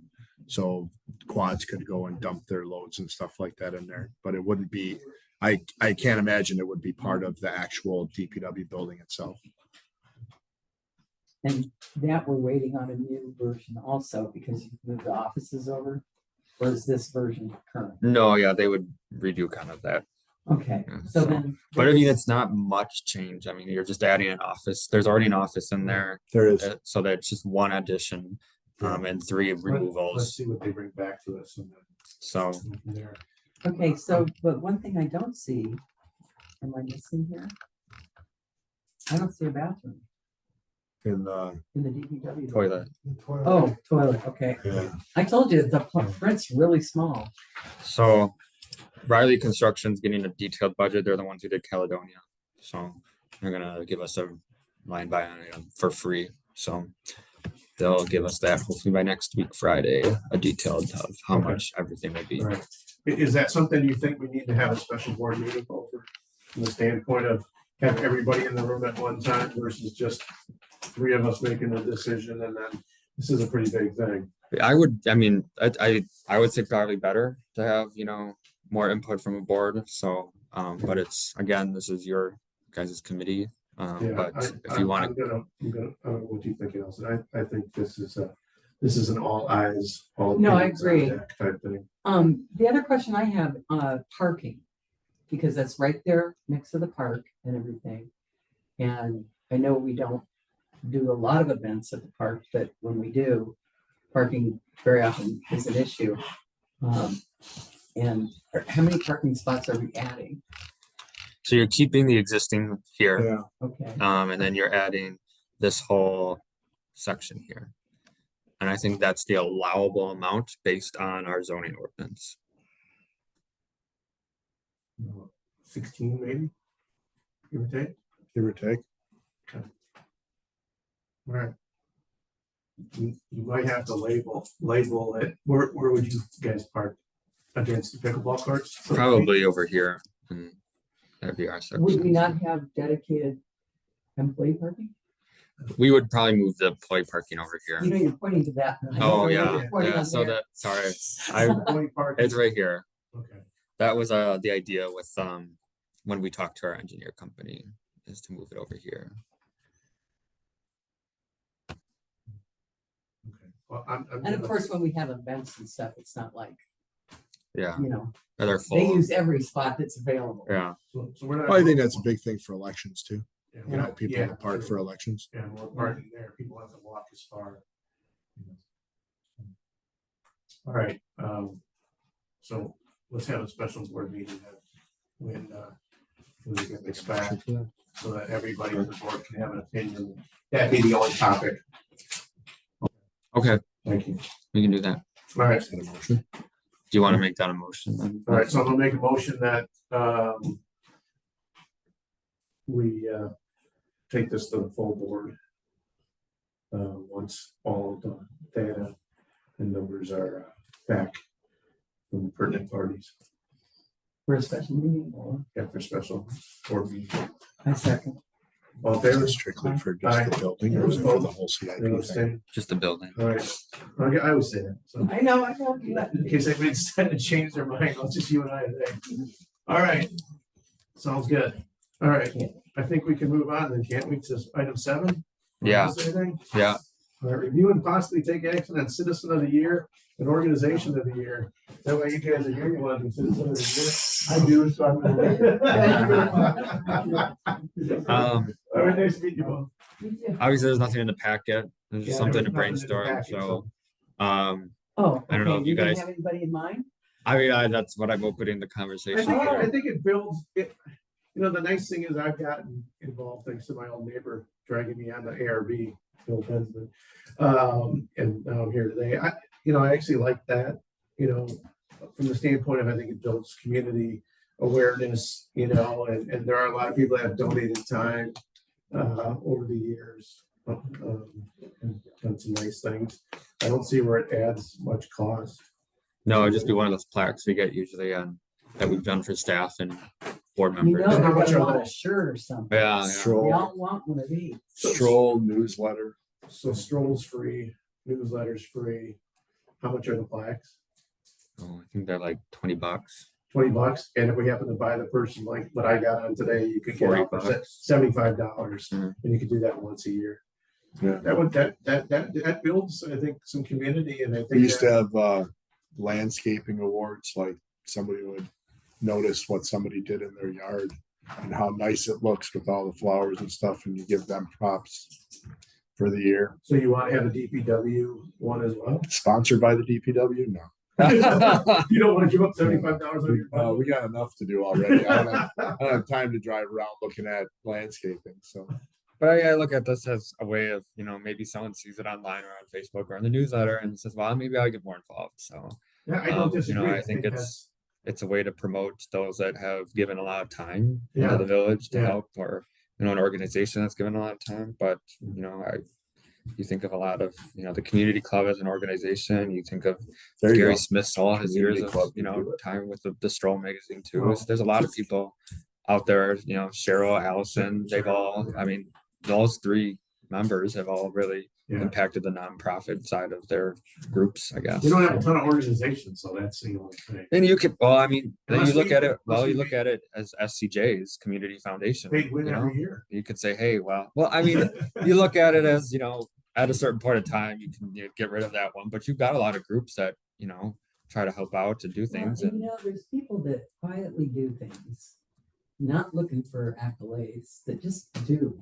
So quads could go and dump their loads and stuff like that in there, but it wouldn't be, I can't imagine it would be part of the actual DPW building itself. And that we're waiting on a new version also because you've moved the offices over. Or is this version current? No, yeah, they would redo kind of that Okay, Yeah, so so- then. But I mean, it's not much change. I mean, you're just adding an office. There's already an office in there. There is. So that's just one addition, and 3 Let's removals. see what they bring back to us and then So, go from there. Okay, so, but one thing I don't see, am I missing here? I don't see a bathroom In in the DPW. toilet. Oh, toilet, okay. yeah. I told you, the print's really small. So Riley Construction's getting a detailed budget. They're the ones who did Caledonia. So they're gonna give us a line by item for free. So they'll give us that hopefully by next week, Friday, a detailed of how Okay. much everything would be. All right. Is that something you think we need to have a special board meeting over? From the standpoint of having everybody in the room at one time versus just 3 of us making a decision and then this is a pretty big thing. I mean, I would say probably better to have, more input from a board. So, but it's, again, this is your guys' committee. Yeah, But if you want I'm gonna, what do you think, Elsa? I think this is an all eyes, all. No, I hands on agree. deck type thing. The other question I have, parking, because that's right there next to the park and everything. And I know we don't do a lot of events at the park, but when we do, parking very often is an issue. And how many parking spots are we adding? So you're keeping the existing here, Yeah. Okay, and then you're adding this whole section here. And I think that's the allowable amount based on our zoning ordinance. 16 maybe? Give or take? Give or take. All right. You might have to label it. Where would you guys park? Against the pickleball courts? So to speak? Probably over here. And that'd be our would we section. not have dedicated employee parking? We would probably move the employee parking over here. You know, you're pointing to that. and I don't Oh, know yeah, what you're pointing yeah, on so there. that, sorry, I, Employee parking. it's right here. Okay. That was the idea with when we talked to our engineer company, is to move it over here. Okay. Well, I'm And of gonna- course, when we have events and stuff, it's not like, Yeah, they're they're they full. use every spot that's available. Yeah, So we're not. Well, I think that's a big thing for elections too. Yeah, You know, people yeah, in the park true. for elections. Yeah, more parking there, people have to walk as far. All right, so let's have a special board meeting then when we get this back, so that everybody on the board can have an opinion. That'd be the only topic. okay, Thank you. we can do that. All right, Is that a motion? Do you want to make that a motion then? all right, so I'm gonna make a motion that we take this to the full board. Once all the data and numbers are back from pertinent parties, For a special meeting or after special board meeting. I second. All in Is favor? it strictly for just the building or is it for the whole CIP Anyone thing? abstain? Just the building. All right, okay, I always say that, so I know, I know. in case anybody decided to change their mind, I'll just you and I today. All right, sounds good. All right, I think we can move on then, can't we, to item 7? Yeah. Is there anything? Yeah, All right, review and possibly take action on citizen of the year and organization of the year. That way you guys are here, you want to be citizen of the year? I do, so I'm gonna. All right, nice to meet you both. obviously there's nothing in the packet. There's Yeah, something there to was nothing in the brainstorm, packet, so, Oh, I don't know okay, if you didn't guys- have anybody in mind? I mean, that's what I'm opening the I conversation. think, I for. think it builds, it, the nice thing is I've gotten involved thanks to my old neighbor dragging me on the ARB, Bill Bensman. And now I'm here today. I actually like that, from the standpoint of, I think it builds community awareness, and there are a lot of people that have donated time over the years. And done some nice things. I don't see where it adds much cost. No, it'd just be one of those plaques we get usually that we've done for staff and board You members. know, How they're much gonna are want they? a shirt or something. Yeah, yeah. We Stroll, all want one of these. stroll newsletter. So Stroll's free, newsletter's free. How much are the plaques? Oh, I think they're like $20. $20. And if we happen to buy the person like what I got on today, you could get it for $40. $75. Mhm. And you could do that once a year. Yeah. That builds, I think, some community and I think. We used to that- have landscaping awards, like somebody would notice what somebody did in their yard and how nice it looks with all the flowers and stuff, and you give them props for the year. So you want to have a DPW one as well? Sponsored by the DPW? No. You don't want to give up $75 on your We got enough to do already. I don't have time to drive around looking at landscaping, so. But I look at this as a way of, maybe someone sees it online or on Facebook or in the newsletter and says, well, maybe I'll get more involved. So, Yeah, I don't disagree. I think it's a way to promote those that have given a lot of time Yeah. into the village to Yeah. help, or, an organization that's given a lot of time. But, you think of a lot of, the community club as an organization, you think of There you Gary go. Smith's all his years Community of, club can do it. time with the Stroll magazine too. Well- There's a lot of people out there, Cheryl, Allison, they've all, those three members have all really Yeah. impacted the nonprofit side of their groups, I guess. We don't have a ton of organizations, so that's the only thing. And you could, then you Unless look we- at it, unless we you look at it as SCJ's Community Foundation. They win you know? every year. You could say, hey, you look at it as, at a certain point in time, you can get rid of that one, but you've got a lot of groups that, try to help out to do Well, things. and, And there's people that quietly do things, not looking for accolades, that just do.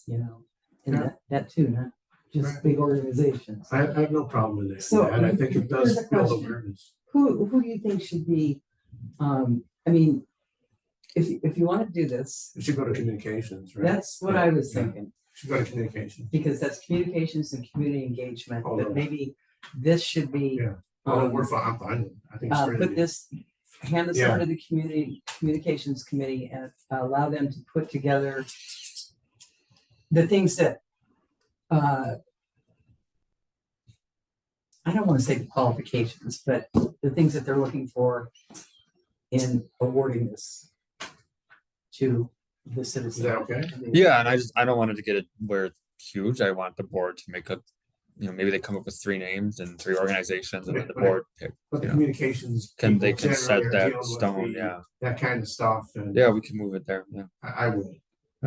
And Yeah. that too, not just Right. big organizations. I have no problem with that. So, And I think it does here's a build question. awareness. Who do you think should be, if you want to do this, It should go to communications, right? that's what I was Yeah. thinking, Should go to communications. because that's communications and community engagement, Oh, but no. maybe this should be. Yeah. Oh, um, we're fine. I'm fine. with it. I think it's a great put idea. this, hand this Yeah. over to the communications committee and allow them to put together the things that, I don't want to say the qualifications, but the things that they're looking for in awarding this to the citizens. Is that okay? yeah, and I don't want it to get it where it's huge. I want the board to make maybe they come up with 3 names and 3 organizations, and then the Right. board pick. But the Yeah. communications. They people can set generally are that dealing with stone, the- yeah. That kind of stuff. And Yeah, we can move it there. Yeah. I would.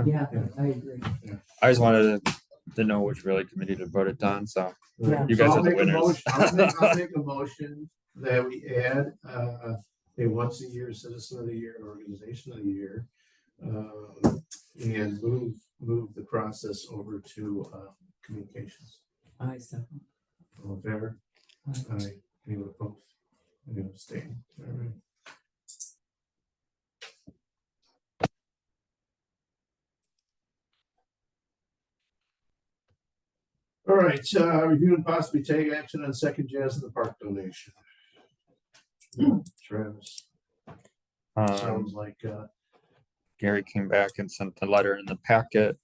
Yeah, Yeah. I agree. I just wanted to know which really committee to vote it on. So Yeah. you So guys I'll are the make a winners. motion- I'll make a motion that we add a once a year citizen of the year, and organization of the year. And move the process over to communications. I so. All in favor? Aye. Anyone opposed? Anyone abstain? All right. All right, review and possibly take action on second Jazz in the Park donation. Travis, sounds like, Gary came back and sent the letter in the packet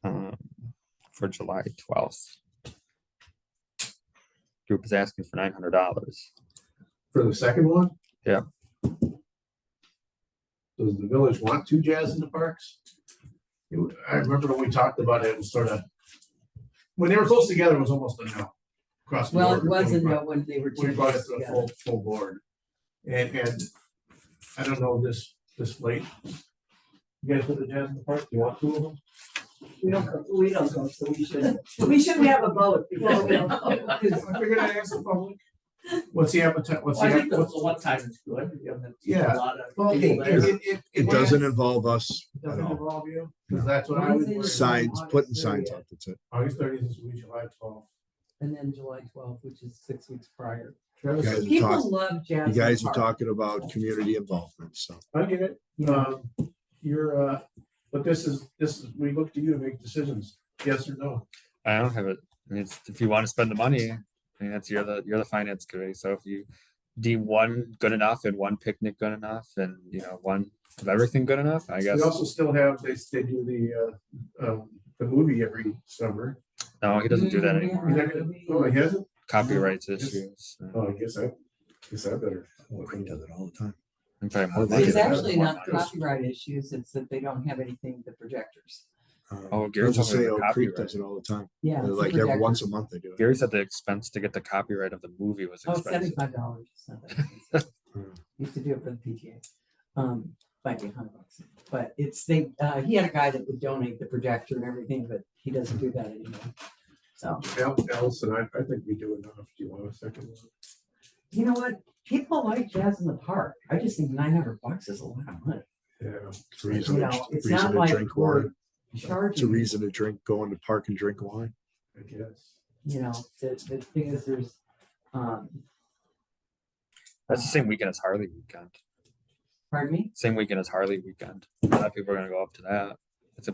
for July 12th. Group is asking for $900. for the second one? Yeah. Does the village want 2 Jazz in the Parks? I remember when we talked about it, it was sort of, when they were close together, it was almost a no. Across the Well, board. it wasn't When we no when they were. We two brought it days to the together. full board. And I don't know this late. You guys go to Jazz in the Park? Do you want 2 of them? We don't go, so we should. We should have a vote. because we don't go. I figured I'd ask the public. What's the appetite? What's Well, I the, think that's a one time it's good. I think you have Yeah. a lot of. well, people there. It doesn't involve us at Doesn't all. involve you? Because that's what I would. worry about. Signs, putting signs up, that's it. August 30th is July 12th. And then July 12th, which is 6 weeks prior. You guys are People talking, love jazz. you guys are Park. talking about community involvement, so. I get it. Yeah. You're, but this is, we look to you to make decisions, yes or no. I don't have it. If you want to spend the money, that's you're the finance committee. So if you deem one good enough and one picnic good enough, and one of everything good enough, I guess. We also still have, they do the movie every summer. No, he doesn't do that Yeah. anymore. Is that good? Oh, he hasn't? Copyrights Yes. issues. Oh, I guess I better. He does it all the time. I'm probably more It's lucky It's than actually more not money. copyright issues, it's that they don't have anything, the projectors. Oh, I Gary was just told me saying, the Oak Creek copyright. does it all the time. Yeah. it's the Like every once a projectors. month they do it. Gary said the expense to get the copyright of the movie was Oh, expensive. $75. It's not that expensive. Used to do it for the PTA. Might be $100, but he had a guy that would donate the projector and everything, but he doesn't do that anymore. So, Allison, I think we do enough. Do you want a second one? you know what? people like jazz in the park. I just think $900 is a lot of money. Yeah. It's a You reason, know, it's reason not to like drink we're wine. It's a charging, reason to drink, go in the park and drink wine. I guess. you know, the thing is there's, That's the same weekend as Harley weekend. pardon me? Same weekend as Harley weekend. A lot of people are gonna go up to that.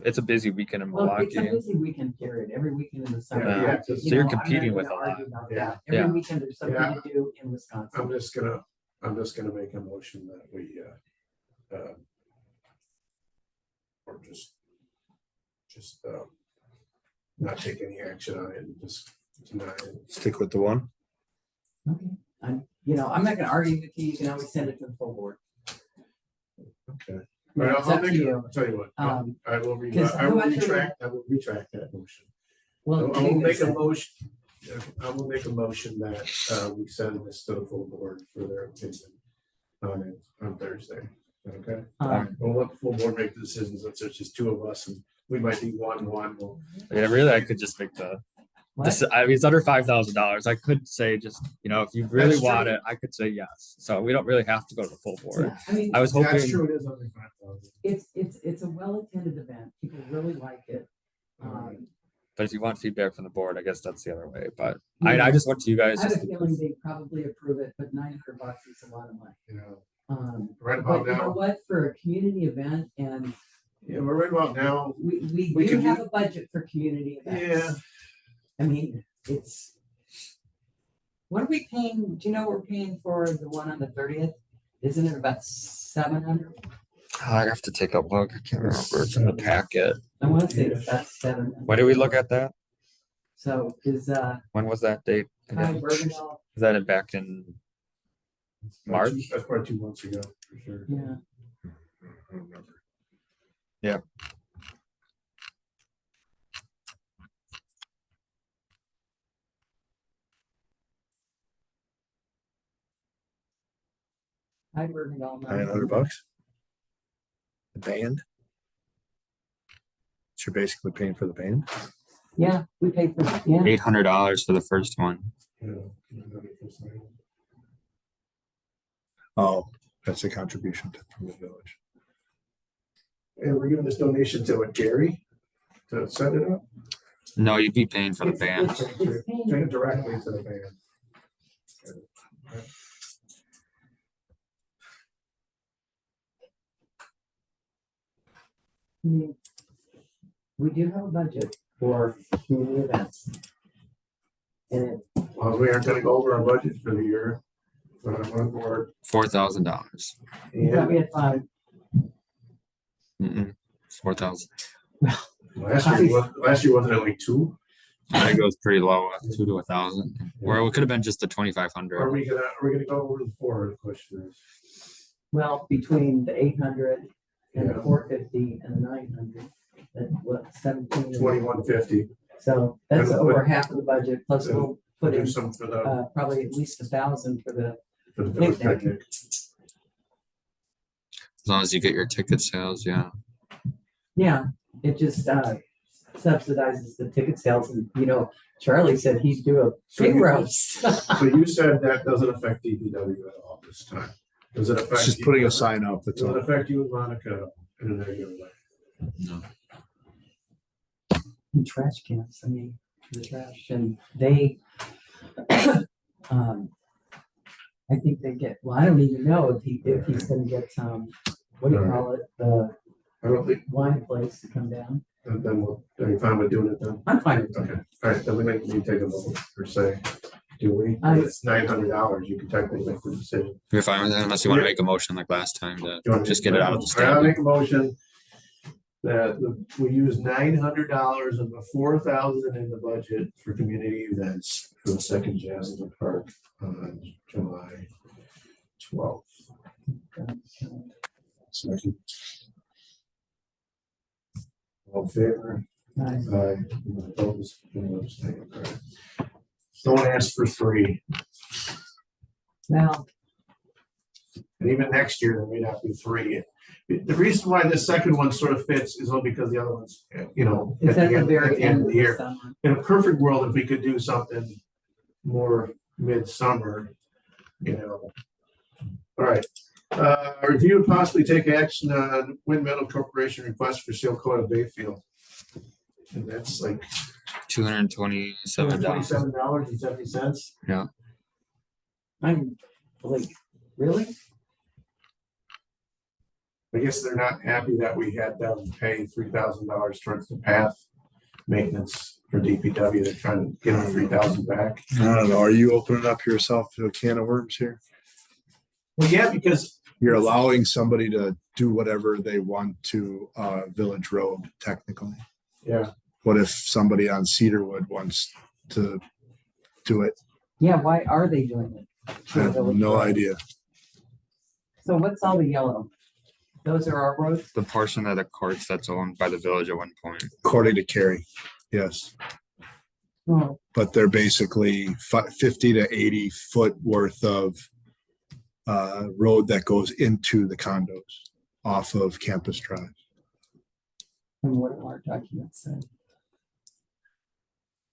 It's a busy weekend in Well, it's a Milwaukee. busy weekend period, every weekend in the summer. Yeah, I- so you you're know, I'm not competing gonna with a lot. argue about Yeah. that. Every Yeah. weekend there's something Yeah. to do in Wisconsin. I'm just gonna make a motion that we, or just not take any action on it and just deny it. Stick with the one. Okay. You know, I'm not gonna argue with you, you can always send it to the full board. Okay. I All mean, right, it's I'll up to make it, you. I'll tell you what, I will because how much are retract that motion. Well, I will make a motion. motion, I will make a motion that, we send this to the full board for their opinion on it on Thursday. Okay? We'll let the full board make the decisions, since there's just two of us, and we might be one, we'll. Yeah, really, I could just make What? I mean, it's under $5,000. I could say just, you know, if you really That's want true. it, I could say yes. So we don't really have to go to the full board. Yeah, I mean, I was That's hoping, true, it is under 5,000. it's a well-attended event, people really like it. but if you want feedback from the board, I guess that's the other way. But Yeah. I just went to you guys. I have a just feeling they'd probably approve it, but $900 is a lot of money. You know, But right about you know now, what, for a community event, and yeah, we're right about now, we We do can have a budget for community yeah, events. I mean, it's, what are we paying, do you know what we're paying for the one on the 30th? Isn't it about 700? I have to take a look. I can't remember. It's in the packet. I want to say it's about 700. When did we look at that? So is, When was that date? Kai again? Bergendahl, Is that back in March? That's probably 2 months ago, for sure. yeah, I don't remember. Kai Bergendahl. $900. The band. So you're basically paying for the band. Yeah, we paid for, yeah, $800 for the first one. Yeah. Oh, that's a contribution from the village. And we're giving this donation to what, Gary, to set it up? No, you'd be paying for the band. It's paying- Take it directly to the band. I mean, we do have a budget for community events. And Well, we aren't gonna go over our budget for the year, but I'm on board. $4,000. we thought we had 5. $4,000. Last year wasn't it like 2? I think it was pretty low, 2 to 1,000. Or it could have been just a Are 2,500. we gonna go over the 4? The question is. Well, between the 800 and the Yeah. 450 and the 900, that's what, 17. 2150. So that's And over what- half of the budget, plus we'll put Do in some for the probably at least 1,000 for the, village picnic. As long as you get your ticket sales, yeah. yeah, it just subsidizes the ticket sales. And, you know, Charlie said he'd do a big roast. So you said that doesn't affect DPW at all this time? Does it affect? It's just putting a sign up. That's Does it all. affect you and Monica in a negative way? No. And trash cans, I mean, the trash, and they, I think they get, well, I don't even know if he's gonna get, what do you call it, the I don't think, wine place to come down. are you fine with doing it then? I'm fine with that. Okay, all right, then we need to take a vote per se. Do we? It's $900, you can technically make the decision. You're fine with that unless you want to make a motion like last time to You wanna just make get it a out of the motion? All right, I'll stand. make a motion that we use $900 of the 4,000 in the budget for community events for the second Jazz in the Park on July 12th. Second. All in favor? Nice. Aye. Anyone opposed? Anyone abstaining? All right. Don't ask for 3. Now, And even next year, there may not be 3. The reason why this second one sort of fits is only because the other one's, you know, it's at the at very the end of of the the year. summer. In a perfect world, if we could do something more midsummer, you know, All right. Review and possibly take action on Wind Metal Corporation request for seal coat of Bayfield. And that's like $227. $27.70. Yeah. I'm like, really? I guess they're not happy that we had them pay $3,000 towards the path maintenance for DPW. They're trying to get them $3,000 back. I don't know. Are you opening up yourself to a can of worms here? Well, yeah, because You're allowing somebody to do whatever they want to Village Road, technically. yeah, What if somebody on Cedarwood wants to do it? Yeah, why are they doing it? I have no idea. So what's all the yellow? Those are our roads? The portion of the courts that's owned by the village at one point. According to Carrie, yes. Oh, But they're basically 50 to 80 foot worth of road that goes into the condos off of Campus Drive. and what do our documents say?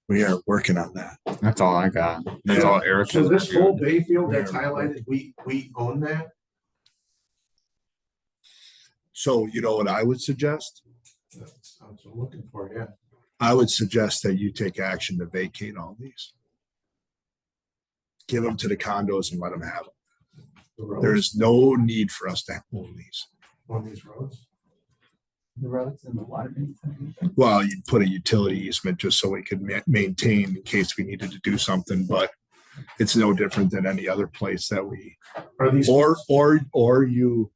We are working on that. That's all I got. That's all Eric. so this whole Bayfield Yeah. that's highlighted, we own that. So you know what I would suggest? That's what I'm looking for, yeah. I would suggest that you take action to vacate all these. Give them to the condos and let them have them. The roads There's no need for us to own these. on these roads. The roads and the water main thing? Well, you'd put a utility easement just so we could maintain in case we needed to do something, but it's no different than any other place that we, Are these? or you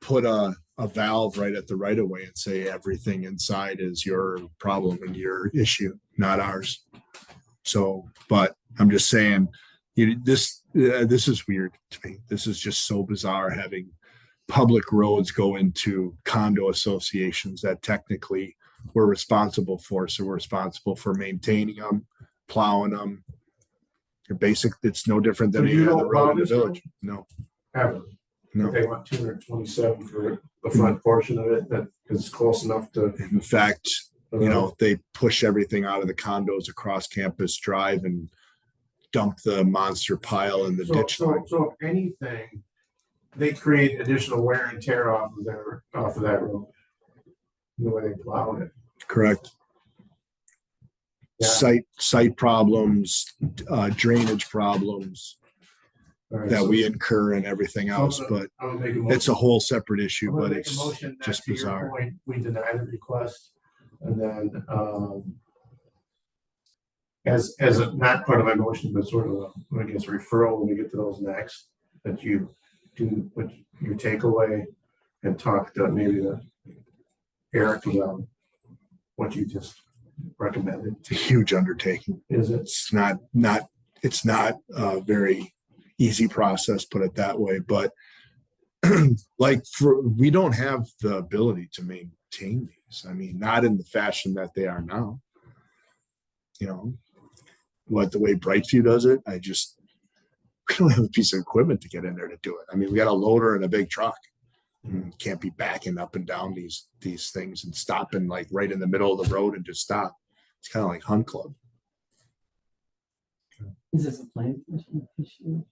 put a valve right at the right of way and say everything inside is your problem and your issue, not ours. So, but I'm just saying, this is weird to me. This is just so bizarre having public roads go into condo associations that technically we're responsible for. So we're responsible for maintaining them, plowing them. It's no different than So you any other don't road plow in the this road? village. No, Ever. no. They want 227 for the front portion of it, that is close enough to. In fact, you know, they push everything out of the condos across Campus Drive and dump the monster pile in the ditch line. So if anything, they create additional wear and tear off of that road. The way they plow it. Correct. Yeah. Site problems, drainage problems All right, that so we incur and everything else, but I'm gonna make a motion. it's a whole separate issue, I'm gonna but make a it's motion that, just to your bizarre. point, we deny the request, and then, as not part of my motion, but sort of, I guess, referral when we get to those next, that you do what your takeaway and talk to maybe Eric about what you just recommended. It's a huge undertaking. Is it? It's not a very easy process, put it that way, but we don't have the ability to maintain these. I mean, not in the fashion that they are now. You know, the way Brightview does it, we don't have a piece of equipment to get in there to do it. I mean, we got a loader and a big truck. Can't be backing up and down these things and stopping like right in the middle of the road and just stop. It's kind of like Hunt Club. Is this a planning commission issue?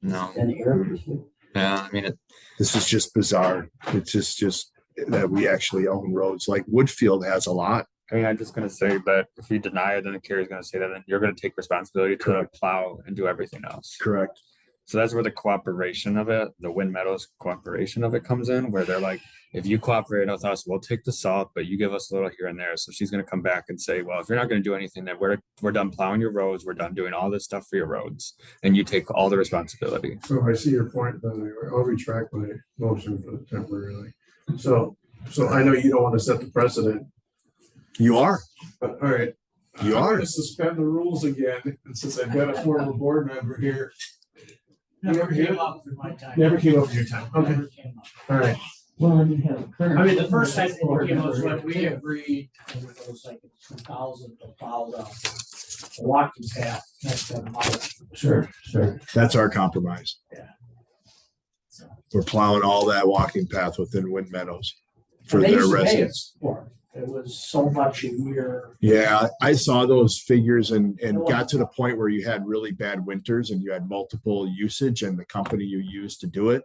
No. An Eric issue? Yeah, I mean, This is just bizarre. It's just that we actually own roads. Like Woodfield has a lot. I mean, I'm just gonna say that if you deny it, then the carrier's gonna say that, then you're gonna take responsibility to Correct. plow and do everything else. Correct. So that's where the cooperation of it, the Wind Meadows cooperation of it comes in, where they're like, if you cooperate with us, we'll take the salt, but you give us a little here and there. So she's gonna come back and say, well, if you're not gonna do anything, then we're done plowing your roads, we're done doing all this stuff for your roads, and you take all the responsibility. So if I see your point, then I'll retract my motion for the temporarily. So I know you don't want to set the precedent, You are. but all right. You I'm are. gonna suspend the rules again, and since I've got a former board member here. Never came up in my time. Never came up in your time. Okay, Never came up. all right. Well, and you have a current. I mean, the first time it board came up was member when we here, too. agreed, I think it was like 2000 to plow the walking path next to the mile. Sure. That's our compromise. So We're plowing all that walking path within Wind Meadows for they their used to pay residents. us for it. it was so much a year. Yeah, I saw those figures and got to the point where you had really bad winters and you had multiple usage, and the company you used to do it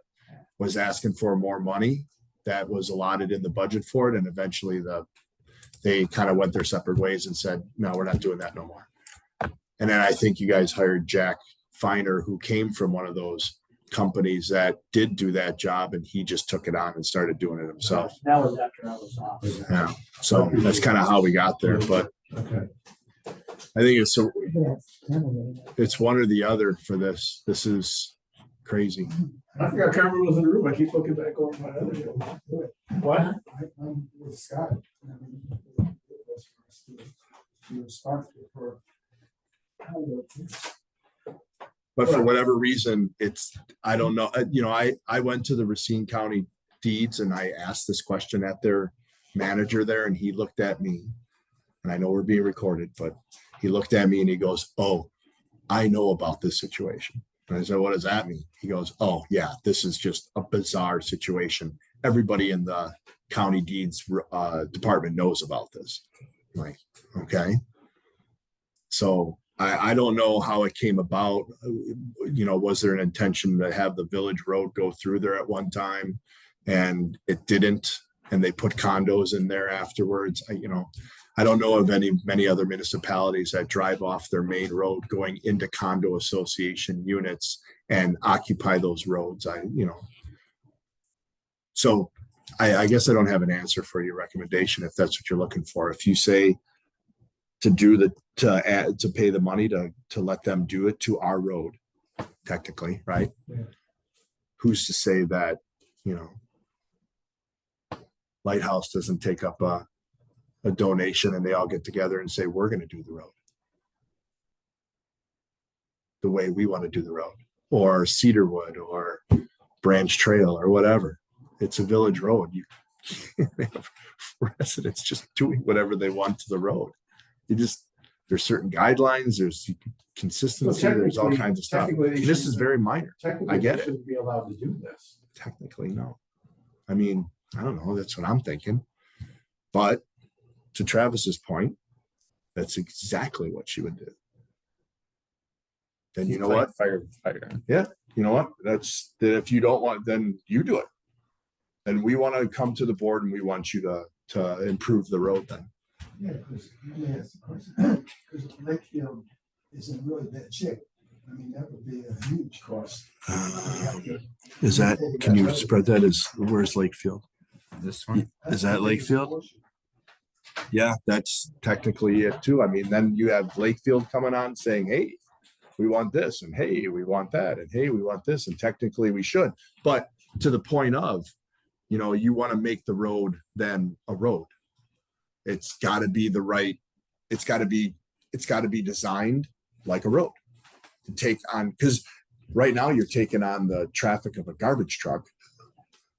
was asking for more money that was allotted in the budget for it. And eventually they kind of went their separate ways and said, no, we're not doing that no more. And then I think you guys hired Jack Finer, who came from one of those companies that did do that job, and he just took it on and started doing it himself. That was after I was off. Yeah. So that's kind of how we got there. But Okay. I think it's one or the other for this. This is crazy. I forgot Carmen was in the room. I keep looking back over my other. What? I'm with Scott. I mean, it was for us to respond to for. But for whatever reason, I don't know. I went to the Racine County Deeds and I asked this question at their manager there, and he looked at me, and I know we're being recorded, but he looked at me and he goes, "Oh, I know about this situation." And I said, "What does that mean?" He goes, "Oh yeah, this is just a bizarre situation. Everybody in the county deeds department knows about this." I'm like, okay. So I don't know how it came about. Was there an intention to have the village road go through there at one time, and it didn't, and they put condos in there afterwards? I don't know of many other municipalities that drive off their main road going into condo association units and occupy those roads. So I guess I don't have an answer for your recommendation if that's what you're looking for. If you say to pay the money to let them do it to our road, technically, right? Yeah. Who's to say that, Lighthouse doesn't take up a donation and they all get together and say, we're going to do the road the way we want to do the road, or Cedarwood or Branch Trail or whatever. It's a village road. You have residents just doing whatever they want to the road. There's certain guidelines, there's consistency, there's all kinds of stuff. This is very minor. I get it. Shouldn't be allowed to do this. Technically, no. I mean, I don't know. That's what I'm thinking. But to Travis's point, that's exactly what she would do. Then you know what? Fire. You know what? That's that. If you don't want, then you do it. Then we want to come to the board and we want you to improve the road then. Yeah, because let me ask the question. Because Lakefield is in really bad shape. I mean, that would be a huge cost. Is that, can you spread that as, where's Lakefield? This one. Is that Lakefield? Yeah, that's technically it too. I mean, then you have Lakefield coming on saying, hey, we want this, and hey, we want that, and hey, we want this, and technically we should. But to the point of, you want to make the road then a road. It's got to be it's got to be designed like a road to take on, because right now you're taking on the traffic of a garbage truck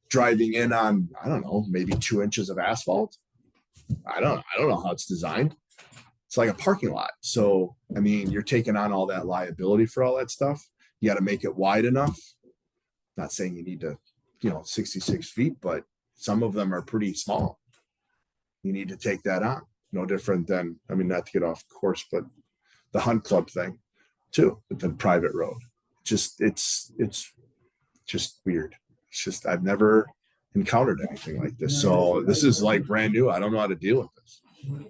driving in on, I don't know, maybe 2 inches of asphalt. I don't know how it's designed. It's like a parking lot. So, I mean, you're taking on all that liability for all that stuff. You got to make it wide enough. Not saying you need to, 66 feet, but some of them are pretty small. You need to take that on. No different than, I mean, not to get off course, but the hunt club thing too, with the private road. It's just weird. It's just, I've never encountered anything like this. So this is like brand new. I don't know how to deal with this.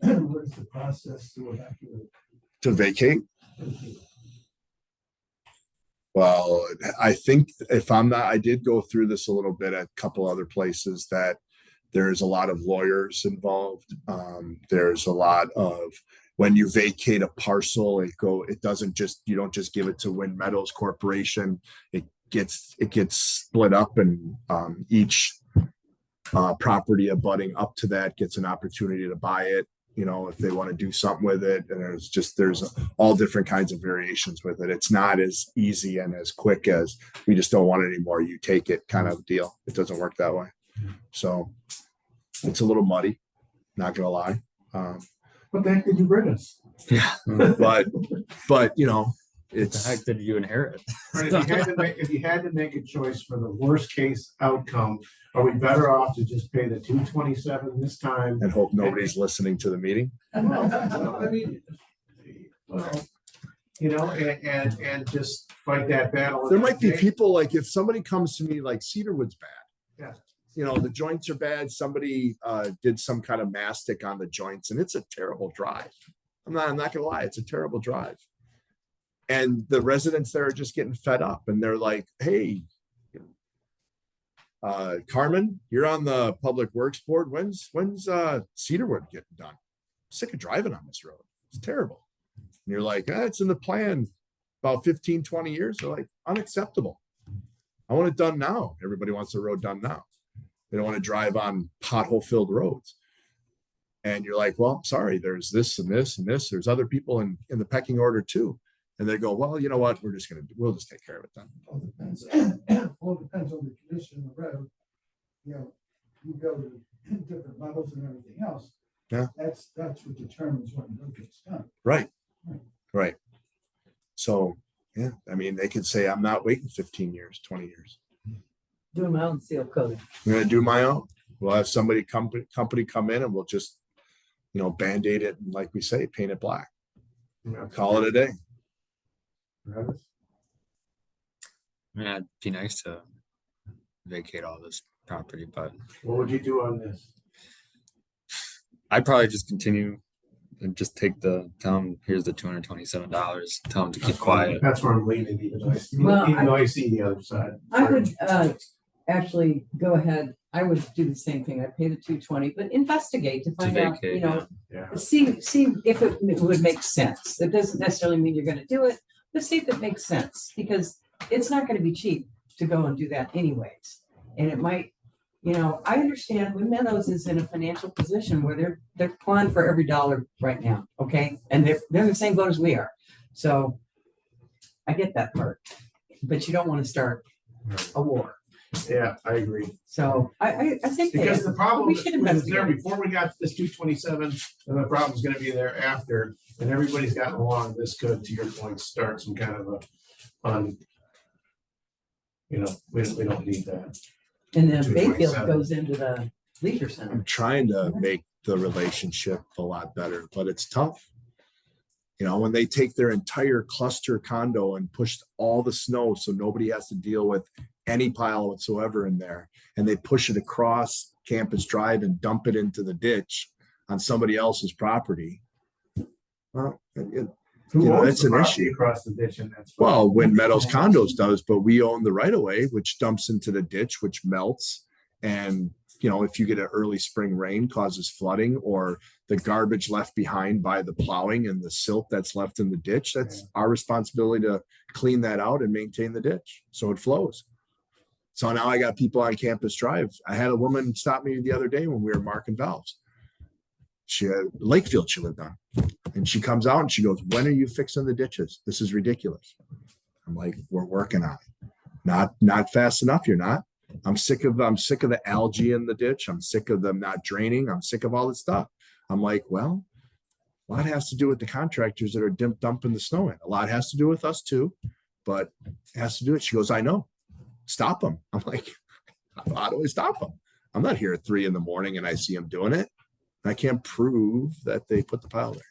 What is the process To vacate? Well, I think I did go through this a little bit at a couple other places, that there's a lot of lawyers involved. There's a lot of, when you vacate a parcel, you don't just give it to Wind Meadows Corporation. It gets split up, and each property abutting up to that gets an opportunity to buy it, if they want to do something with it. And there's all different kinds of variations with it. It's not as easy and as quick as, we just don't want it anymore, you take it kind of deal. It doesn't work that way. So it's a little muddy, not gonna lie. What the heck did you bring us? Yeah. but the It's, heck did you inherit? Right, if you had to make a choice for the worst case outcome, are we better off to just pay the 227 this time? and hope nobody's listening to the meeting. Well, I mean, well, you know, and just fight that battle. There might be people, like if somebody comes to me like Cedarwood's bad. Yeah. You know, the joints are bad. Somebody did some kind of mastic on the joints and it's a terrible drive. I'm not gonna lie, it's a terrible drive. And the residents there are just getting fed up and they're like, hey, Carmen, you're on the Public Works Board. When's Cedarwood getting done? I'm sick of driving on this road. It's terrible. And you're like, it's in the plan about 15, 20 years. They're like, unacceptable. I want it done now. Everybody wants the road done now. They don't want to drive on pothole-filled roads. And you're like, well, sorry, there's this and this and this. There's other people in the pecking order too. And they go, well, you know what? We'll just take care of it then. All depends, all depends on the condition of the road. You know, you go to different levels and everything else. Yeah. That's what determines when the road gets done. Right. Right. So, yeah, I mean, they could say, I'm not waiting 15 years, 20 years. Doing my own seal coating. I'm going to do my own. We'll have somebody company come in and we'll just, you know, Band-Aid it. And like we say, paint it black. Call it a day. I mean, it'd be nice to vacate all this property, but What would you do on this? I'd probably just continue and just tell them, here's the $227, tell them to keep quiet. That's where I'm leaning, even Well, though I see the other side. I would actually go ahead. I would do the same thing. I'd pay the 220, but investigate to find out, vacate, you know, Yeah. see if it would make sense. That doesn't necessarily mean you're going to do it, but see if it makes sense because it's not going to be cheap to go and do that anyways. And it might, you know, I understand Wind Meadows is in a financial position where they're clawing for every dollar right now. Okay. And they're in the same boat as we are. So I get that part, but you don't want to start a war. Yeah, I agree. So I think Because the problem we was should there investigate. before we got this 227, and the problem's gonna be there after, and everybody's gotten along. This could, to your point, start some kind of a fun. You know, we don't need that. And then Bayfield 227. goes into the leisure I'm center. trying to make the relationship a lot better, but it's tough. You know, when they take their entire cluster condo and push all the snow so nobody has to deal with any pile whatsoever in there, and they push it across Campus Drive and dump it into the ditch on somebody else's property. Well, Who You know, owns that's the an property issue. across the ditch in that spot? well, Wind Meadows Condos does, but we own the right of way, which dumps into the ditch, which melts. And, you know, if you get an early spring rain causes flooding or the garbage left behind by the plowing and the silt that's left in the ditch, that's our responsibility to clean that out and maintain the ditch so it flows. So now I got people on Campus Drive. I had a woman stop me the other day when we were marking valves. She had Lakefield she lived on. And she comes out and she goes, when are you fixing the ditches? This is ridiculous. I'm like, we're working on it. Not fast enough. You're not. I'm sick of the algae in the ditch. I'm sick of them not draining. I'm sick of all this stuff. I'm like, well, a lot has to do with the contractors that are dumping the snow in. A lot has to do with us too, but it has to do it. She goes, I know. Stop them. I'm like, how do I stop them? I'm not here at 3 a.m. and I see them doing it. I can't prove that they put the pile there,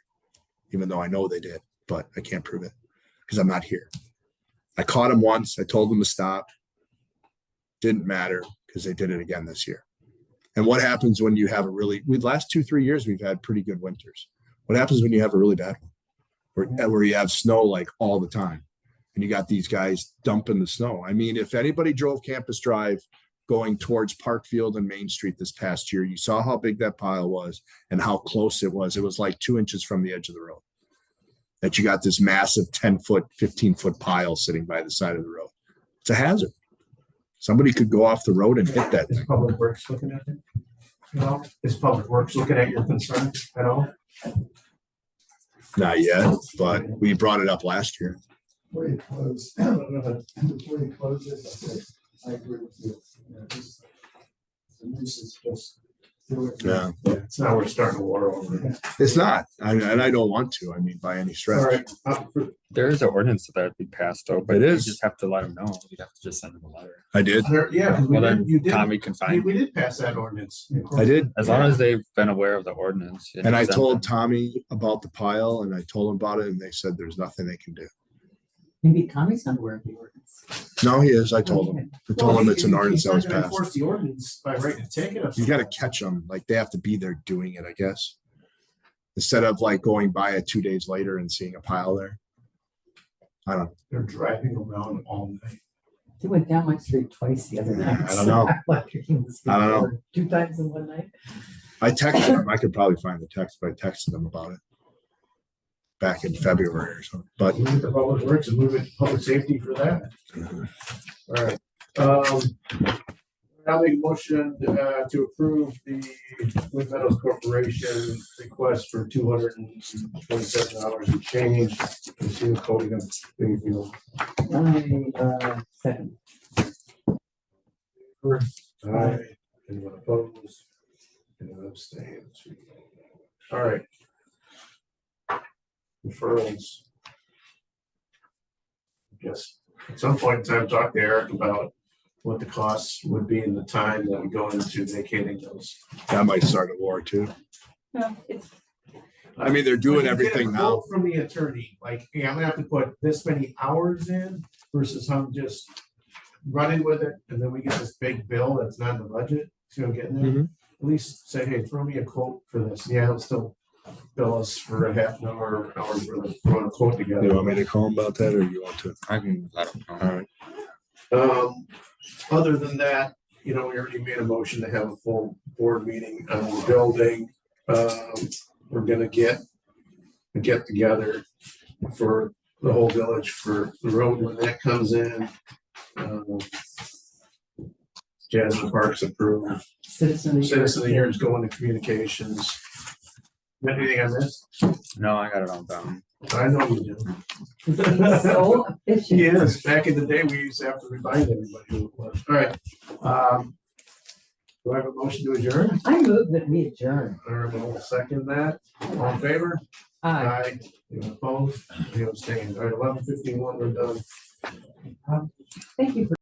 even though I know they did, but I can't prove it because I'm not here. I caught them once. I told them to stop. Didn't matter because they did it again this year. And what happens when you have last 2-3 years, we've had pretty good winters. What happens when you have a really bad one where you have snow like all the time and you got these guys dumping the snow? I mean, if anybody drove Campus Drive going towards Parkfield and Main Street this past year, you saw how big that pile was and how close it was. It was like 2 inches from the edge of the road. That you got this massive 10-foot, 15-foot pile sitting by the side of the road. It's a hazard. Somebody could go off the road and hit that Is thing. Public Works looking at it? No, is Public Works looking at your concern at all? Not yet, but we brought it up last year. Before you close, before you close this, I agree with you. You know, this- the nuisance just do it. Yeah. It's not worth starting a war over. It's not, and I don't want to, I mean, by any All stretch. right, There is an ordinance that we passed though, but It you is. just have to let them know. You have to just send them a letter. I did, yeah, we Well, did, then you did, Tommy can find, we did pass that ordinance. I did. as long as they've been aware of the ordinance. And I exempt told them. Tommy about the pile and I told him about it and they said there's nothing they can do. Maybe Tommy's not aware of the ordinance. No, he is. I told him. I told him it's an ordinance that was passed. Enforce the ordinance by writing a ticket. You gotta catch them, like they have to be there doing it, I guess. Instead of like going by it 2 days later and seeing a pile there. I don't, They're driving around all night. They went down my street twice the other night. I don't know. I don't know. 2 times in one night. I texted him. I could probably find the text, but I texted him about it. Back in February or something, but Move it to public works and move it to public safety for that. All right. I'll make a motion to approve the Wind Meadows Corporation request for $227 and change. And see the coding of Bayfield. Second. Aye. Anyone opposed? Anyone abstain? All right. Referrals. I guess at some point in time, talk to Eric about what the costs would be and the time that would go into vacating those. that might start a war too. No, it's, I mean, they're doing Get a everything now. quote from the attorney, like, hey, I'm gonna have to put this many hours in versus I'm just running with it, and then we get this big bill that's not in the budget, see what I'm getting there? Mhm. At least say, hey, throw me a quote for this, yeah, it'll still bill us for a half an hour, for throwing a quote together. You want me to call him about that or you want to? I can let them know. All right. Other than that, we already made a motion to have a full board meeting on the building. We're gonna get together for the whole village for the road when that comes in. Jasmine Parks approved. Citizen. Citizen here is going to communications. Anything I missed? No, I got it all down. I know you do. He's so efficient. Yes, back in the day, we used to have to remind everybody who it was. All right. Do I have a motion to adjourn? I move that we adjourn. Or will second that? All in favor? Aye. Aye. Anyone opposed? Anyone abstained? All right, 11:51, we're done. Thank you for